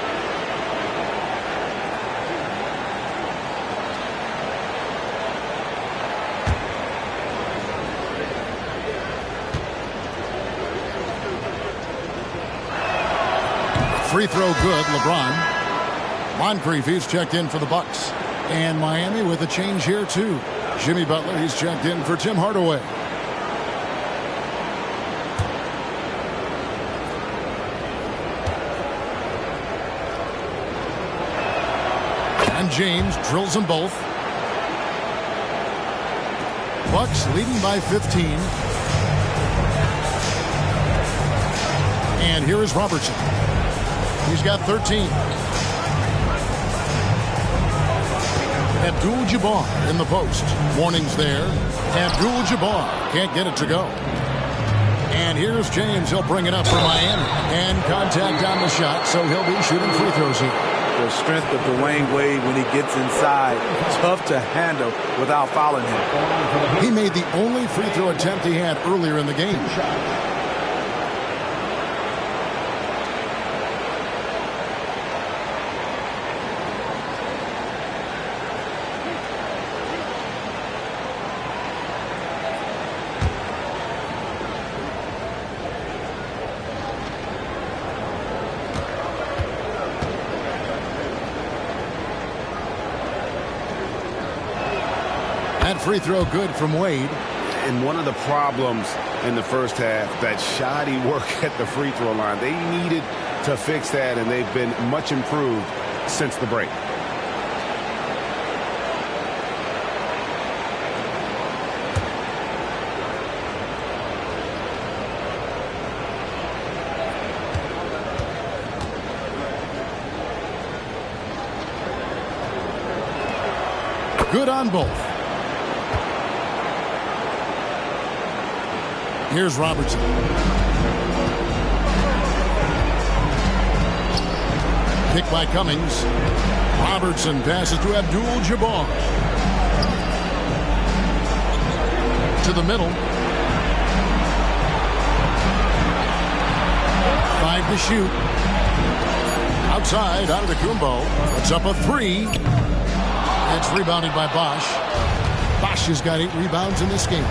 Free throw good, LeBron. Moncrief, he's checked in for the Bucks. And Miami with a change here, too. Jimmy Butler, he's checked in for Tim Hardaway. And James drills them both. Bucks leading by 15. And here is Robertson. He's got 13. Abdul-Jabbar in the post. Warnings there. Abdul-Jabbar can't get it to go. And here's James. He'll bring it up for Miami. And contact on the shot, so he'll be shooting free throws here. The strength of Dwayne Wade when he gets inside. Tough to handle without fouling him. He made the only free throw attempt he had earlier in the game. That free throw good from Wade. And one of the problems in the first half, that shoddy work at the free throw line. They needed to fix that, and they've been much improved since the break. Good on both. Here's Robertson. Kick by Cummings. Robertson passes to Abdul-Jabbar. To the middle. 5 to shoot. Outside, Antetokounmpo. It's up a 3. That's rebounded by Bosch. Bosch has got 8 rebounds in this game.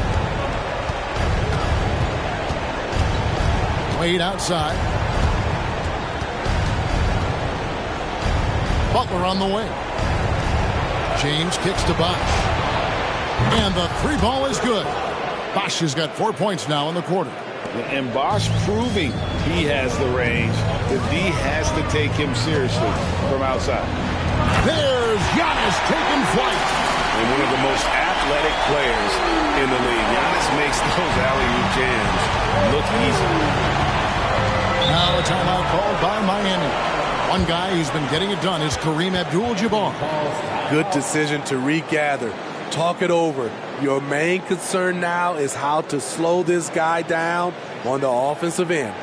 Wade outside. Butler on the way. James kicks to Bosch. And the 3 ball is good. Bosch has got 4 points now in the quarter. And Bosch proving he has the range. The D has to take him seriously from outside. There's Giannis taking flight. And one of the most athletic players in the league. Giannis makes those alley-oop jams look easy. Now a timeout called by Miami. One guy who's been getting it done is Kareem Abdul-Jabbar. Good decision to regather. Talk it over. Your main concern now is how to slow this guy down on the offensive end.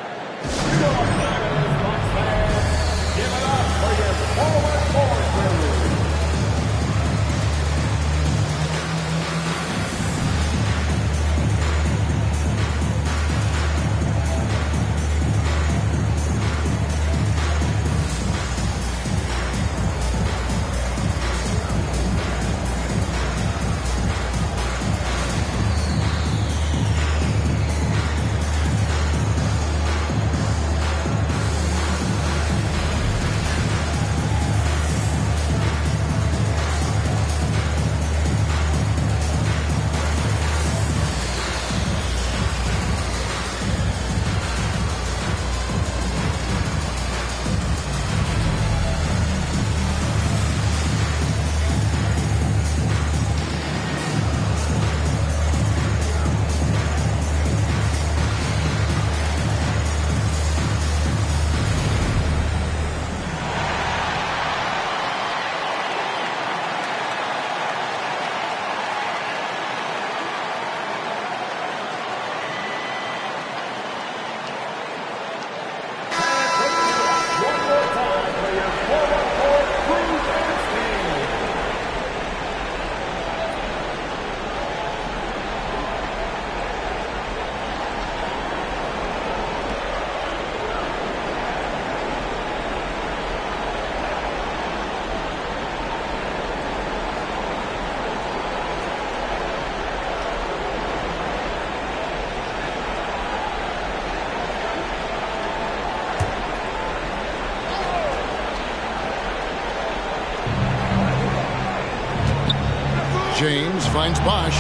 James finds Bosh.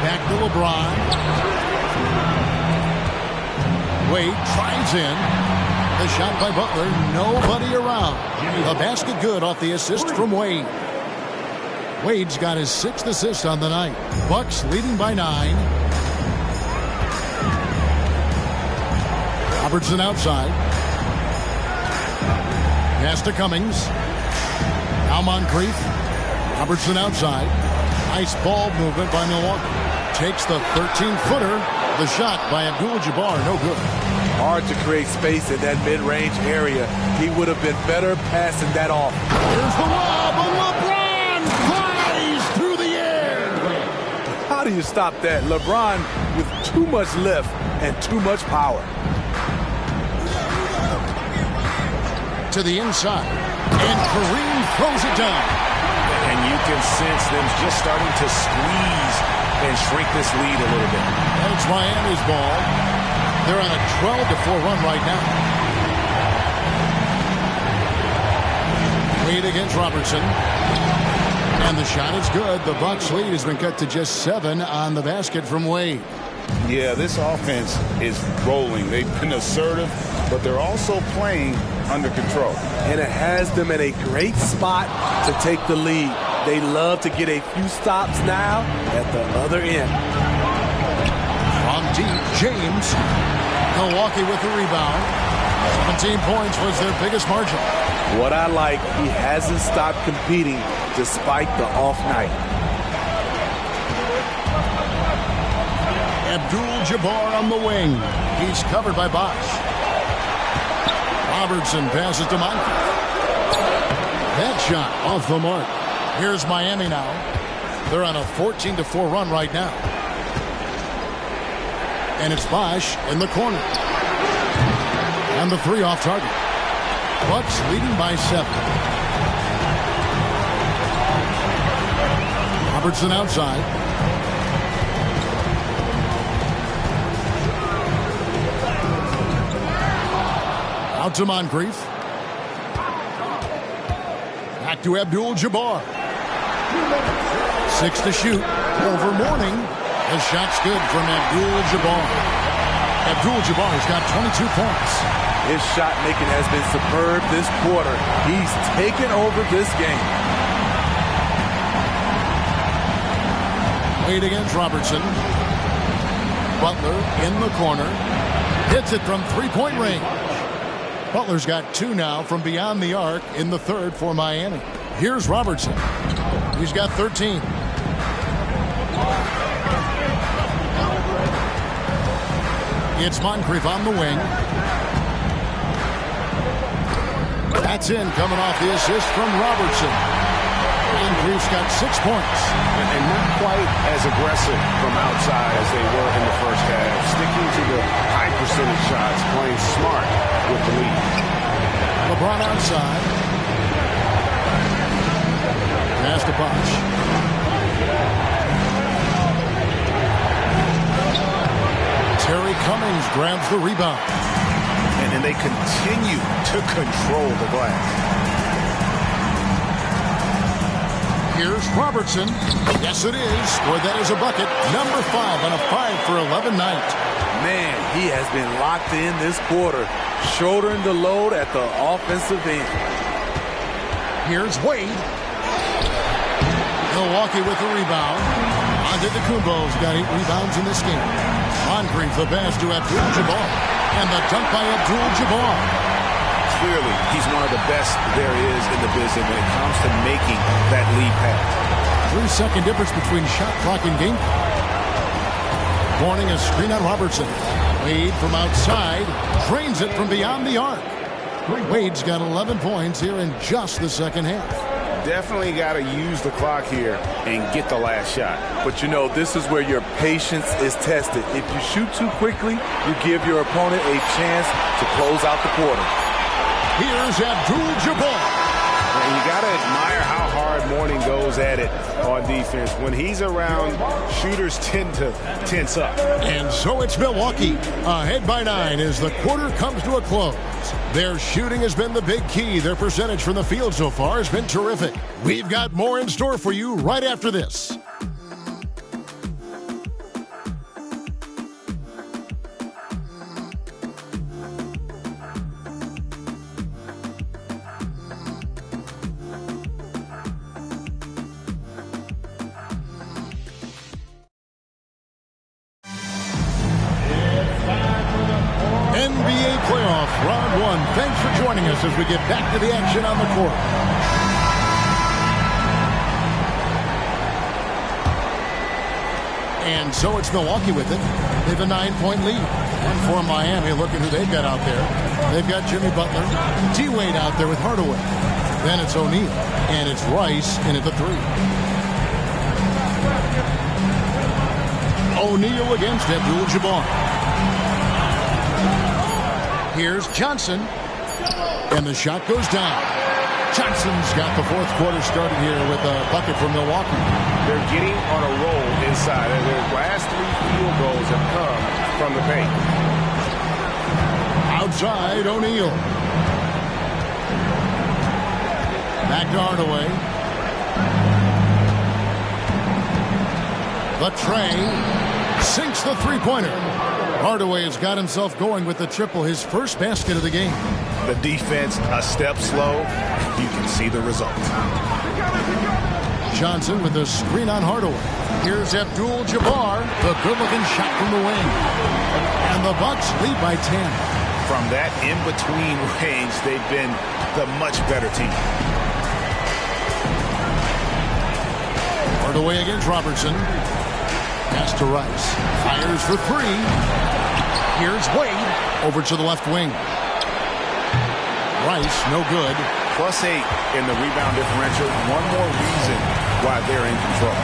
Back to LeBron. Wade tries in. The shot by Butler. Nobody around. A basket good off the assist from Wade. Wade's got his 6th assist on the night. Bucks leading by 9. Robertson outside. Pass to Cummings. Now Moncrief. Robertson outside. Nice ball movement by Milwaukee. Takes the 13-footer. The shot by Abdul-Jabbar, no good. Hard to create space in that mid-range area. He would have been better passing that off. Here's the lob, and LeBron flies through the air. How do you stop that? LeBron with too much lift and too much power. To the inside, and Kareem throws it down. And you can sense them just starting to squeeze and shrink this lead a little bit. And it's Miami's ball. They're on a 12-4 run right now. Wade against Robertson. And the shot is good. The Bucks lead has been cut to just 7 on the basket from Wade. Yeah, this offense is rolling. They've been assertive, but they're also playing under control. And it has them in a great spot to take the lead. They love to get a few stops now at the other end. From deep, James. Milwaukee with the rebound. 17 points was their biggest margin. What I like, he hasn't stopped competing despite the off night. Abdul-Jabbar on the wing. He's covered by Bosh. Robertson passes to Moncrief. That shot off the mark. Here's Miami now. They're on a 14-4 run right now. And it's Bosh in the corner. And the 3 off target. Bucks leading by 7. Robertson outside. Out to Moncrief. Back to Abdul-Jabbar. 6 to shoot. Over Mourning. The shot's good from Abdul-Jabbar. Abdul-Jabbar's got 22 points. His shot making has been superb this quarter. He's taken over this game. Wade against Robertson. Butler in the corner. Hits it from 3-point range. Butler's got 2 now from beyond the arc in the 3rd for Miami. Here's Robertson. He's got 13. It's Moncrief on the wing. That's in, coming off the assist from Robertson. Moncrief's got 6 points. And not quite as aggressive from outside as they were in the first half. Sticking to the high percentage shots, playing smart with the lead. LeBron outside. Pass to Bosh. Terry Cummings grabs the rebound. And then they continue to control the glass. Here's Robertson. Yes, it is. Boy, that is a bucket. Number 5 on a 5-for-11 night. Man, he has been locked in this quarter, shouldering the load at the offensive end. Here's Wade. Milwaukee with the rebound. Antetokounmpo's got 8 rebounds in this game. Moncrief the pass to Abdul-Jabbar. And the dunk by Abdul-Jabbar. Clearly, he's one of the best there is in the business when it comes to making that lead pass. 3-second difference between shot clock and game clock. Warning, a screen on Robertson. Wade from outside drains it from beyond the arc. Wade's got 11 points here in just the second half. Definitely got to use the clock here and get the last shot. But you know, this is where your patience is tested. If you shoot too quickly, you give your opponent a chance to close out the quarter. Here's Abdul-Jabbar. And you got to admire how hard Mourning goes at it on defense. When he's around, shooters tend to tense up. And so it's Milwaukee ahead by 9 as the quarter comes to a close. Their shooting has been the big key. Their percentage from the field so far has been terrific. We've got more in store for you right after this. playoffs, round one. Thanks for joining us as we get back to the action on the court. And so it's Milwaukee with it. They have a 9-point lead. And for Miami, look at who they've got out there. They've got Jimmy Butler, T-Wade out there with Hardaway. Then it's O'Neal, and it's Rice in at the 3. O'Neal against Abdul-Jabbar. Here's Johnson, and the shot goes down. Johnson's got the fourth quarter started here with a bucket for Milwaukee. They're getting on a roll inside, and their last 3 field goals have come from the paint. Outside, O'Neal. Back to Hardaway. The tray sinks the three-pointer. Hardaway has got himself going with the triple, his first basket of the game. The defense a step slow. You can see the result. Johnson with a screen on Hardaway. Here's Abdul-Jabbar, the good-looking shot from the wing. And the Bucks lead by 10. From that in-between range, they've been the much better team. Hardaway against Robertson. Pass to Rice. Fires for 3. Here's Wade over to the left wing. Rice, no good. +8 in the rebound differential. One more reason why they're in control.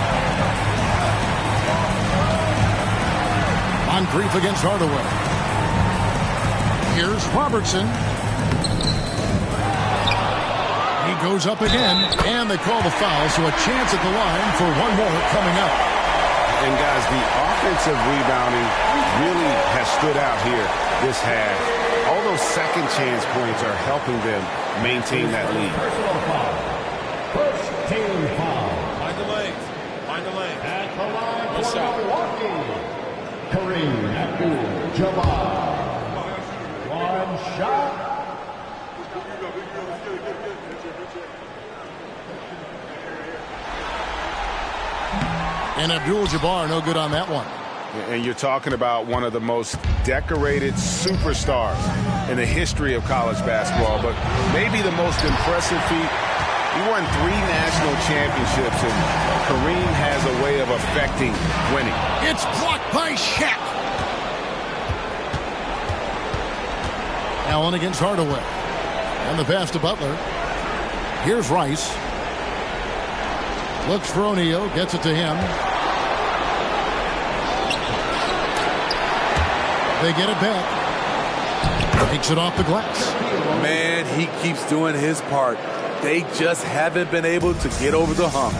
Moncrief against Hardaway. Here's Robertson. He goes up again, and they call the foul, so a chance at the line for one more coming up. And guys, the offensive rebounding really has stood out here this half. All those second chance points are helping them maintain that lead. First team foul. Find the lane. Find the lane. At the line for Milwaukee, Kareem Abdul-Jabbar. One shot. And Abdul-Jabbar no good on that one. And you're talking about one of the most decorated superstars in the history of college basketball, but maybe the most impressive feat. He won 3 national championships, and Kareem has a way of affecting winning. It's blocked by Shaq. Allen against Hardaway. And the pass to Butler. Here's Rice. Looks for O'Neal, gets it to him. They get it back. Takes it off the glass. Man, he keeps doing his part. They just haven't been able to get over the hump.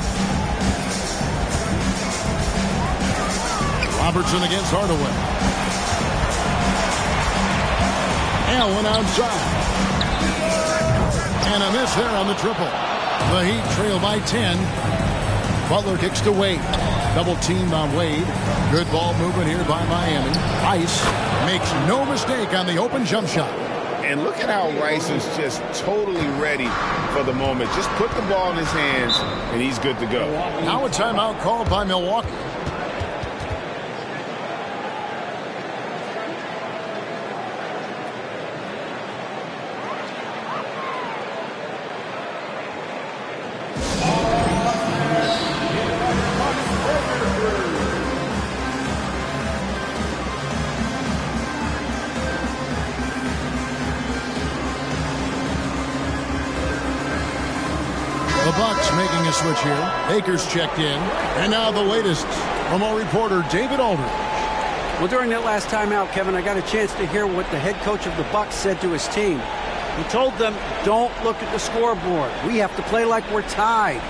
Robertson against Hardaway. Allen outside. And a miss there on the triple. The Heat trail by 10. Butler kicks to Wade. Double teamed on Wade. Good ball movement here by Miami. Rice makes no mistake on the open jump shot. And look at how Rice is just totally ready for the moment. Just put the ball in his hands, and he's good to go. Now a timeout called by Milwaukee. The Bucks making a switch here. Akers checked in. And now the latest from our reporter, David Aldridge. Well, during that last timeout, Kevin, I got a chance to hear what the head coach of the Bucks said to his team. He told them, don't look at the scoreboard. We have to play like we're tied.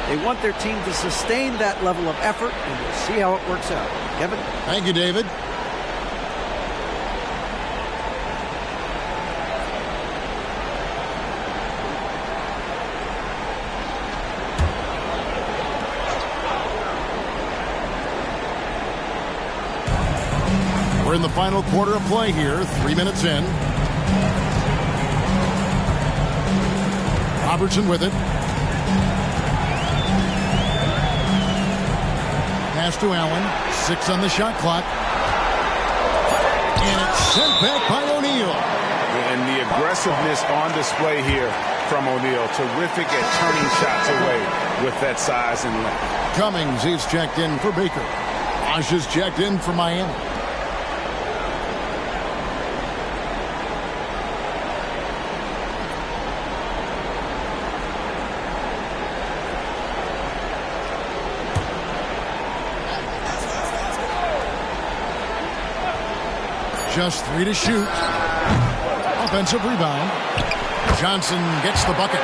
They want their team to sustain that level of effort, and we'll see how it works out. Kevin? Thank you, David. We're in the final quarter of play here, 3 minutes in. Robertson with it. Pass to Allen. 6 on the shot clock. And it's sent back by O'Neal. And the aggressiveness on display here from O'Neal. Terrific at turning shots away with that size and length. Cummings, he's checked in for Baker. Bosh is checked in for Miami. Just 3 to shoot. Offensive rebound. Johnson gets the bucket.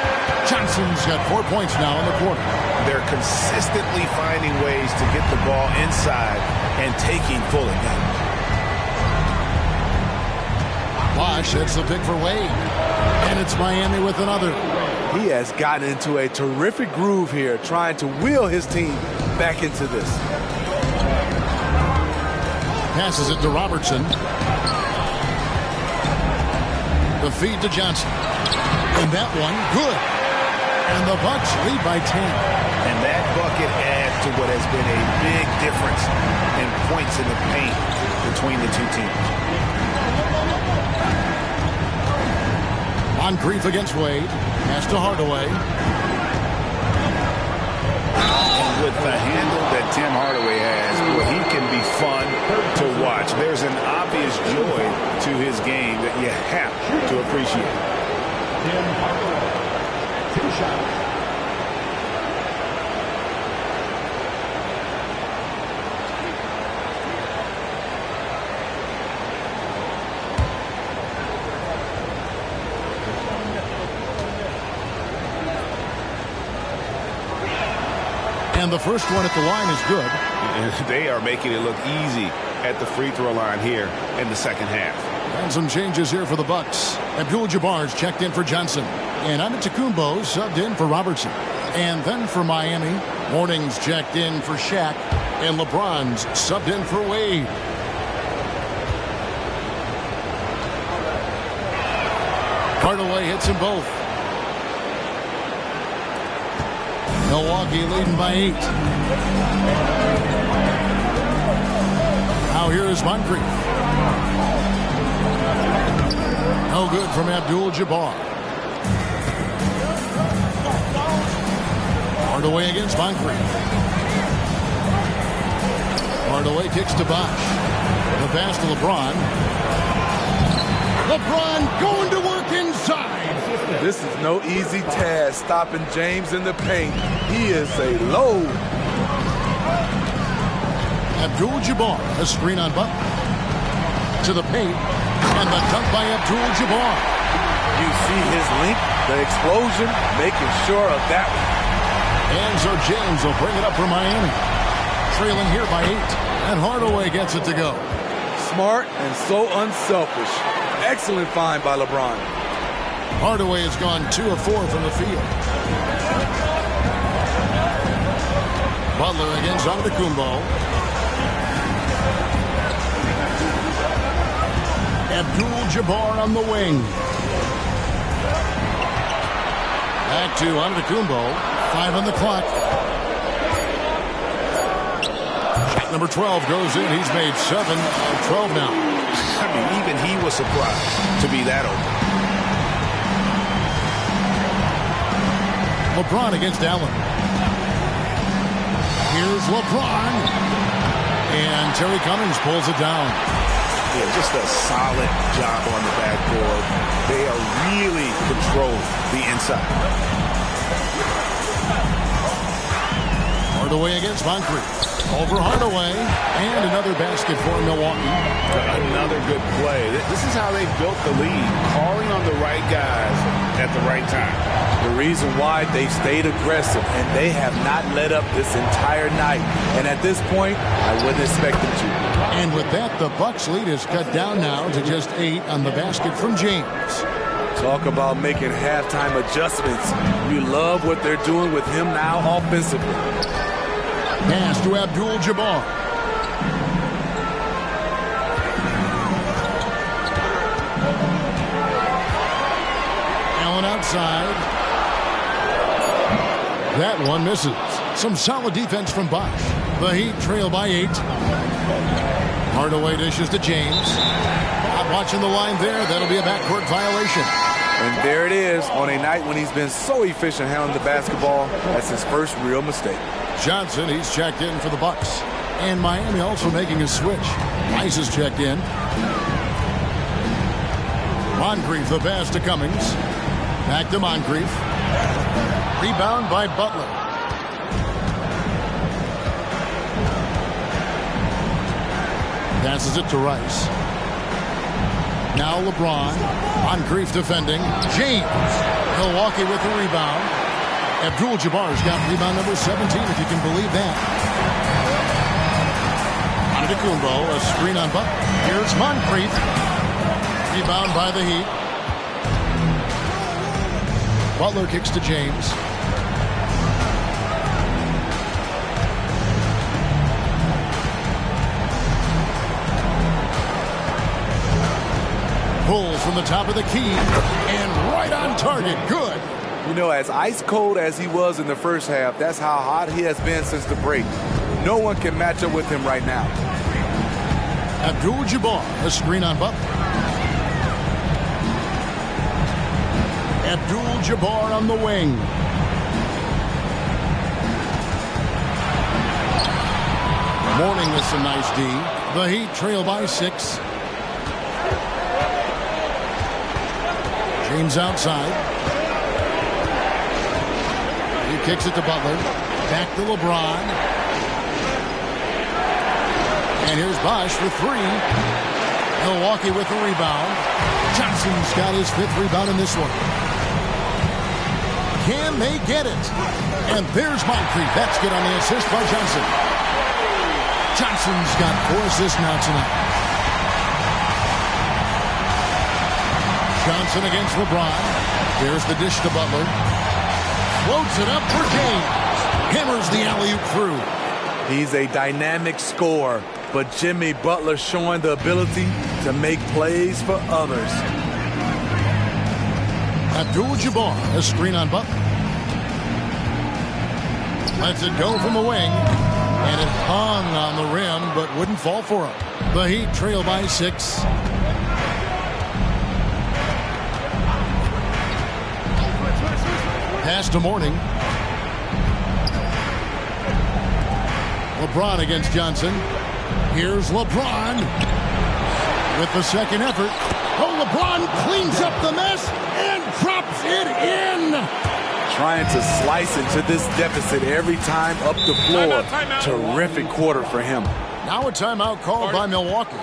Johnson's got 4 points now in the quarter. They're consistently finding ways to get the ball inside and taking full advantage. Bosh hits the pick for Wade. And it's Miami with another. He has gotten into a terrific groove here, trying to wheel his team back into this. Passes it to Robertson. The feed to Johnson. And that one, good. And the Bucks lead by 10. And that bucket adds to what has been a big difference in points in the paint between the two teams. Moncrief against Wade. Pass to Hardaway. And with the handle that Tim Hardaway has, well, he can be fun to watch. There's an obvious joy to his game that you have to appreciate. Tim Hardaway, 2 shots. And the first one at the line is good. And they are making it look easy at the free throw line here in the second half. And some changes here for the Bucks. Abdul-Jabbar's checked in for Johnson. And Antetokounmpo subbed in for Robertson. And then for Miami, Morning's checked in for Shaq. And LeBron's subbed in for Wade. Hardaway hits them both. Milwaukee leading by 8. Now here is Moncrief. No good from Abdul-Jabbar. Hardaway against Moncrief. Hardaway kicks to Bosh. The pass to LeBron. LeBron going to work inside. This is no easy task, stopping James in the paint. He is a load. Abdul-Jabbar, a screen on Butler. To the paint, and the dunk by Abdul-Jabbar. You see his length, the explosion, making sure of that one. And so James will bring it up for Miami. Trailing here by 8, and Hardaway gets it to go. Smart and so unselfish. Excellent find by LeBron. Hardaway has gone 2 of 4 from the field. Butler against Antetokounmpo. Abdul-Jabbar on the wing. Back to Antetokounmpo. 5 on the clock. Shot number 12 goes in. He's made 7 of 12 now. I mean, even he was surprised to be that open. LeBron against Allen. Here's LeBron. And Terry Cummings pulls it down. Yeah, just a solid job on the backboard. They are really controlling the inside. Hardaway against Moncrief. Over Hardaway. And another basket for Milwaukee. Another good play. This is how they built the lead. Calling on the right guys at the right time. The reason why they stayed aggressive, and they have not let up this entire night. And at this point, I wouldn't expect them to. And with that, the Bucks lead is cut down now to just 8 on the basket from James. Talk about making halftime adjustments. You love what they're doing with him now offensively. Pass to Abdul-Jabbar. Allen outside. That one misses. Some solid defense from Bosh. The Heat trail by 8. Hardaway dishes to James. Not watching the line there. That'll be a backcourt violation. And there it is on a night when he's been so efficient handling the basketball. That's his first real mistake. Johnson, he's checked in for the Bucks. And Miami also making a switch. Rice is checked in. Moncrief, the pass to Cummings. Back to Moncrief. Rebound by Butler. Passes it to Rice. Now LeBron. Moncrief defending. James. Milwaukee with the rebound. Abdul-Jabbar's got rebound number 17, if you can believe that. Antetokounmpo, a screen on Butler. Here's Moncrief. Rebound by the Heat. Butler kicks to James. Pulls from the top of the key and right on target. Good. You know, as ice cold as he was in the first half, that's how hot he has been since the break. No one can match up with him right now. Abdul-Jabbar, a screen on Butler. Abdul-Jabbar on the wing. Morning with some nice D. The Heat trail by 6. James outside. He kicks it to Butler. Back to LeBron. And here's Bosh with 3. Milwaukee with the rebound. Johnson's got his 5th rebound in this one. Can they get it? And there's Moncrief. That's good on the assist by Johnson. Johnson's got 4 assists now tonight. Johnson against LeBron. Here's the dish to Butler. Floats it up for James. Hammers the alley-oop through. He's a dynamic scorer, but Jimmy Butler showing the ability to make plays for others. Abdul-Jabbar, a screen on Butler. Lets it go from the wing. And it hung on the rim, but wouldn't fall for him. The Heat trail by 6. Pass to Morning. LeBron against Johnson. Here's LeBron with the second effort. Oh, LeBron cleans up the mess and drops it in. Trying to slice into this deficit every time up the floor. Timeout. Terrific quarter for him. Now a timeout called by Milwaukee.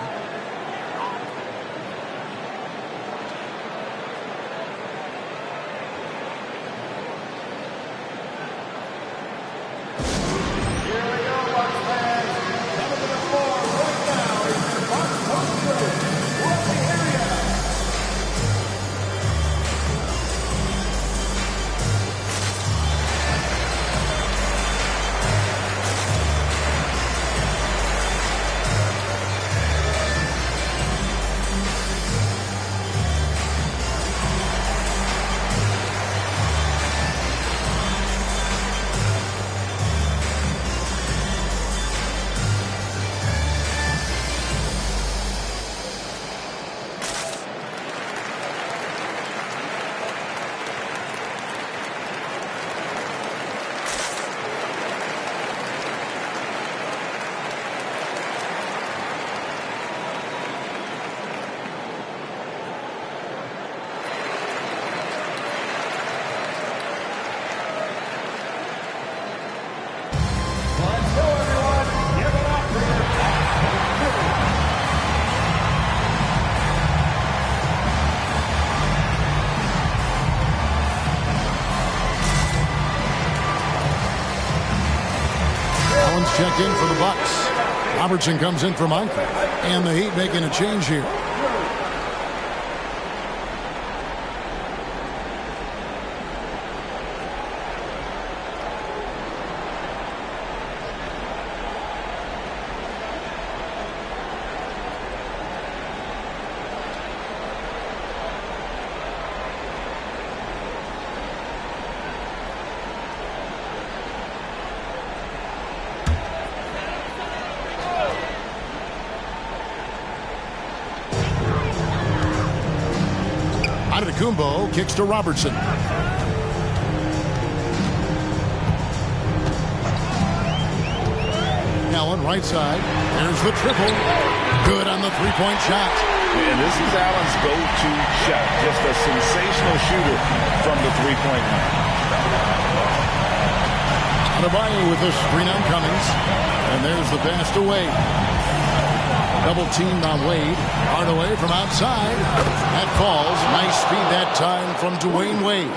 Checked in for the Bucks. Robertson comes in for Moncrief. And the Heat making a change here. Antetokounmpo kicks to Robertson. Allen right side. There's the triple. Good on the three-point shot. And this is Allen's go-to shot. Just a sensational shooter from the three-point line. Adebayo with the screen on Cummings. And there's the pass to Wade. Double teamed on Wade. Hardaway from outside. That falls. Nice speed that time from Dwayne Wade.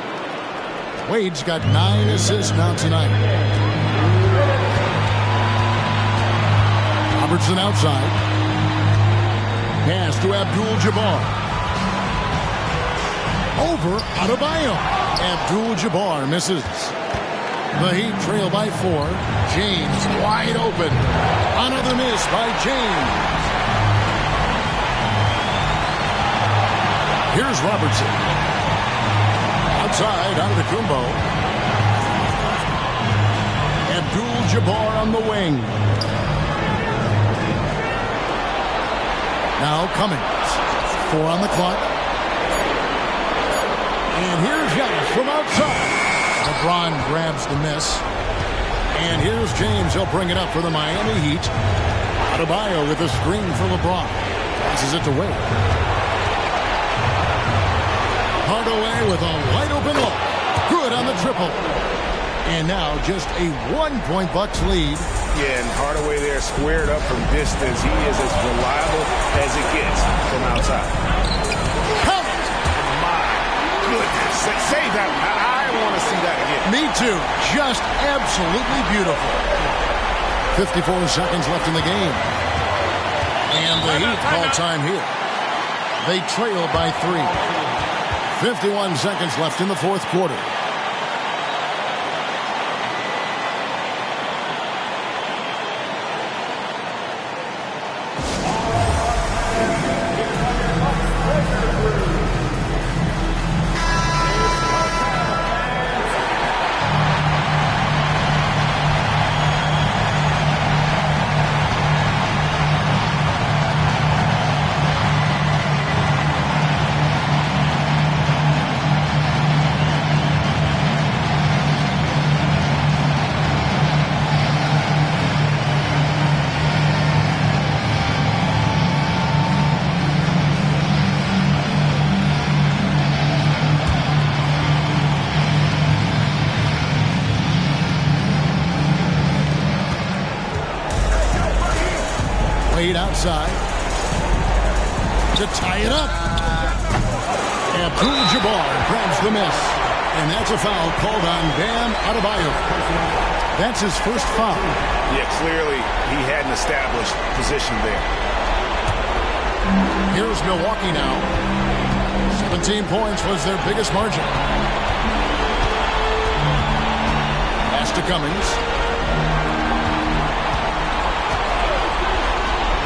Wade's got 9 assists now tonight. Robertson outside. Pass to Abdul-Jabbar. Over Adebayo. Abdul-Jabbar misses. The Heat trail by 4. James wide open. Another miss by James. Here's Robertson. Outside, Antetokounmpo. Abdul-Jabbar on the wing. Now Cummings. 4 on the clock. And here's Giannis from outside. LeBron grabs the miss. And here's James. He'll bring it up for the Miami Heat. Adebayo with a screen for LeBron. Passes it to Wade. Hardaway with a wide open look. Good on the triple. And now just a 1-point Bucks lead. Yeah, and Hardaway there squared up from distance. He is as reliable as it gets from outside. Count it! My goodness. Save that. I want to see that again. Me too. Just absolutely beautiful. 54 seconds left in the game. And the Heat call time here. They trail by 3. 51 seconds left in the fourth quarter. Outside to tie it up. Abdul-Jabbar grabs the miss. And that's a foul called on Bam Adebayo. That's his first foul. Yeah, clearly he had an established position there. Here's Milwaukee now. 17 points was their biggest margin. Pass to Cummings.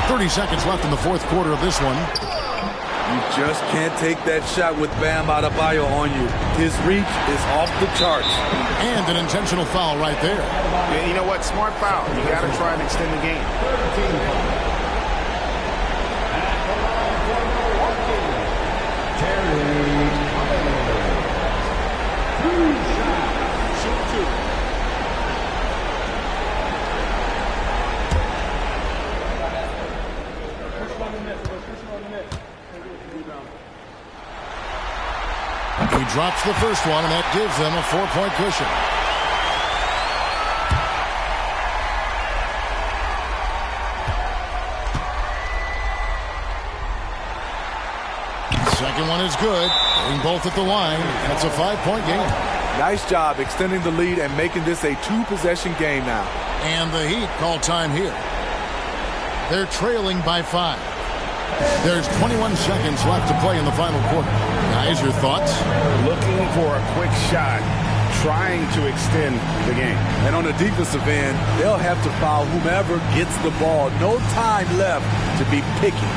30 seconds left in the fourth quarter of this one. You just can't take that shot with Bam Adebayo on you. His reach is off the charts. And an intentional foul right there. Yeah, you know what? Smart foul. You got to try and extend the game. He drops the first one, and that gives them a 4-point cushion. Second one is good. Getting both at the line. It's a 5-point game. Nice job extending the lead and making this a 2-possession game now. And the Heat call time here. They're trailing by 5. There's 21 seconds left to play in the final quarter. Guys, your thoughts? Looking for a quick shot, trying to extend the game. And on the defensive end, they'll have to foul whomever gets the ball. No time left to be picky.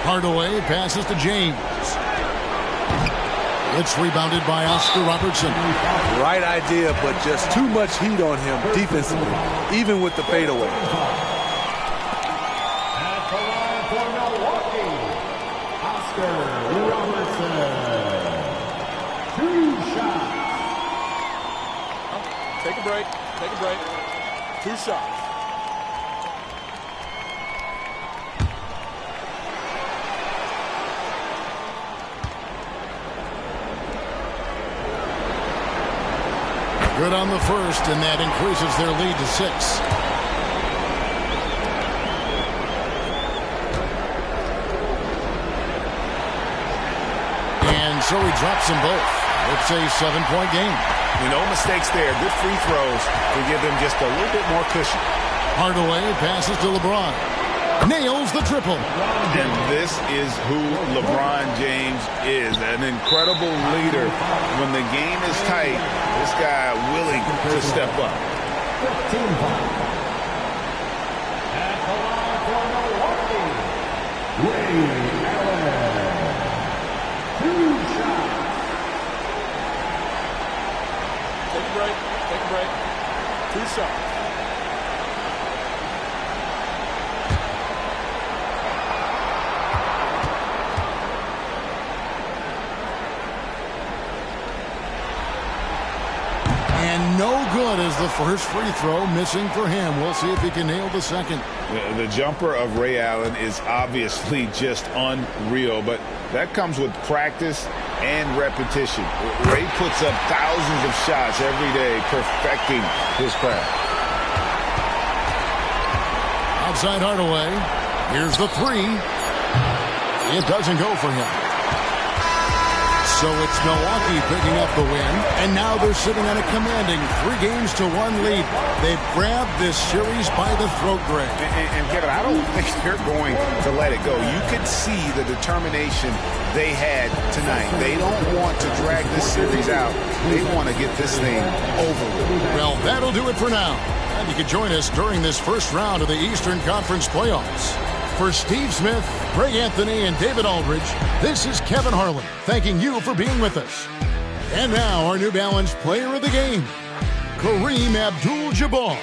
Hardaway passes to James. It's rebounded by Oscar Robertson. Right idea, but just too much heat on him defensively, even with the fadeaway. At the line for Milwaukee, Oscar Robertson. 2 shots. Take a break. Take a break. 2 shots. Good on the first, and that increases their lead to 6. And so he drops them both. It's a 7-point game. No mistakes there. Good free throws to give them just a little bit more cushion. Hardaway passes to LeBron. Nails the triple. And this is who LeBron James is, an incredible leader. When the game is tight, this guy willing to step up. 15 points. At the line for Milwaukee, Ray Allen. 2 shots. Take a break. Take a break. 2 shots. No good as the first free throw missing for him. We'll see if he can nail the second. The jumper of Ray Allen is obviously just unreal, but that comes with practice and repetition. Ray puts up thousands of shots every day, perfecting his craft. Outside Hardaway. Here's the 3. It doesn't go for him. So it's Milwaukee picking up the win, and now they're sitting on a commanding 3-1 lead. They've grabbed this series by the throat, Greg. And Kevin, I don't think they're going to let it go. You could see the determination they had tonight. They don't want to drag this series out. They want to get this thing over with. Well, that'll do it for now. And you can join us during this first round of the Eastern Conference playoffs. For Steve Smith, Greg Anthony, and David Aldridge, this is Kevin Harlan, thanking you for being with us. And now, our New Balance Player of the Game, Kareem Abdul-Jabbar.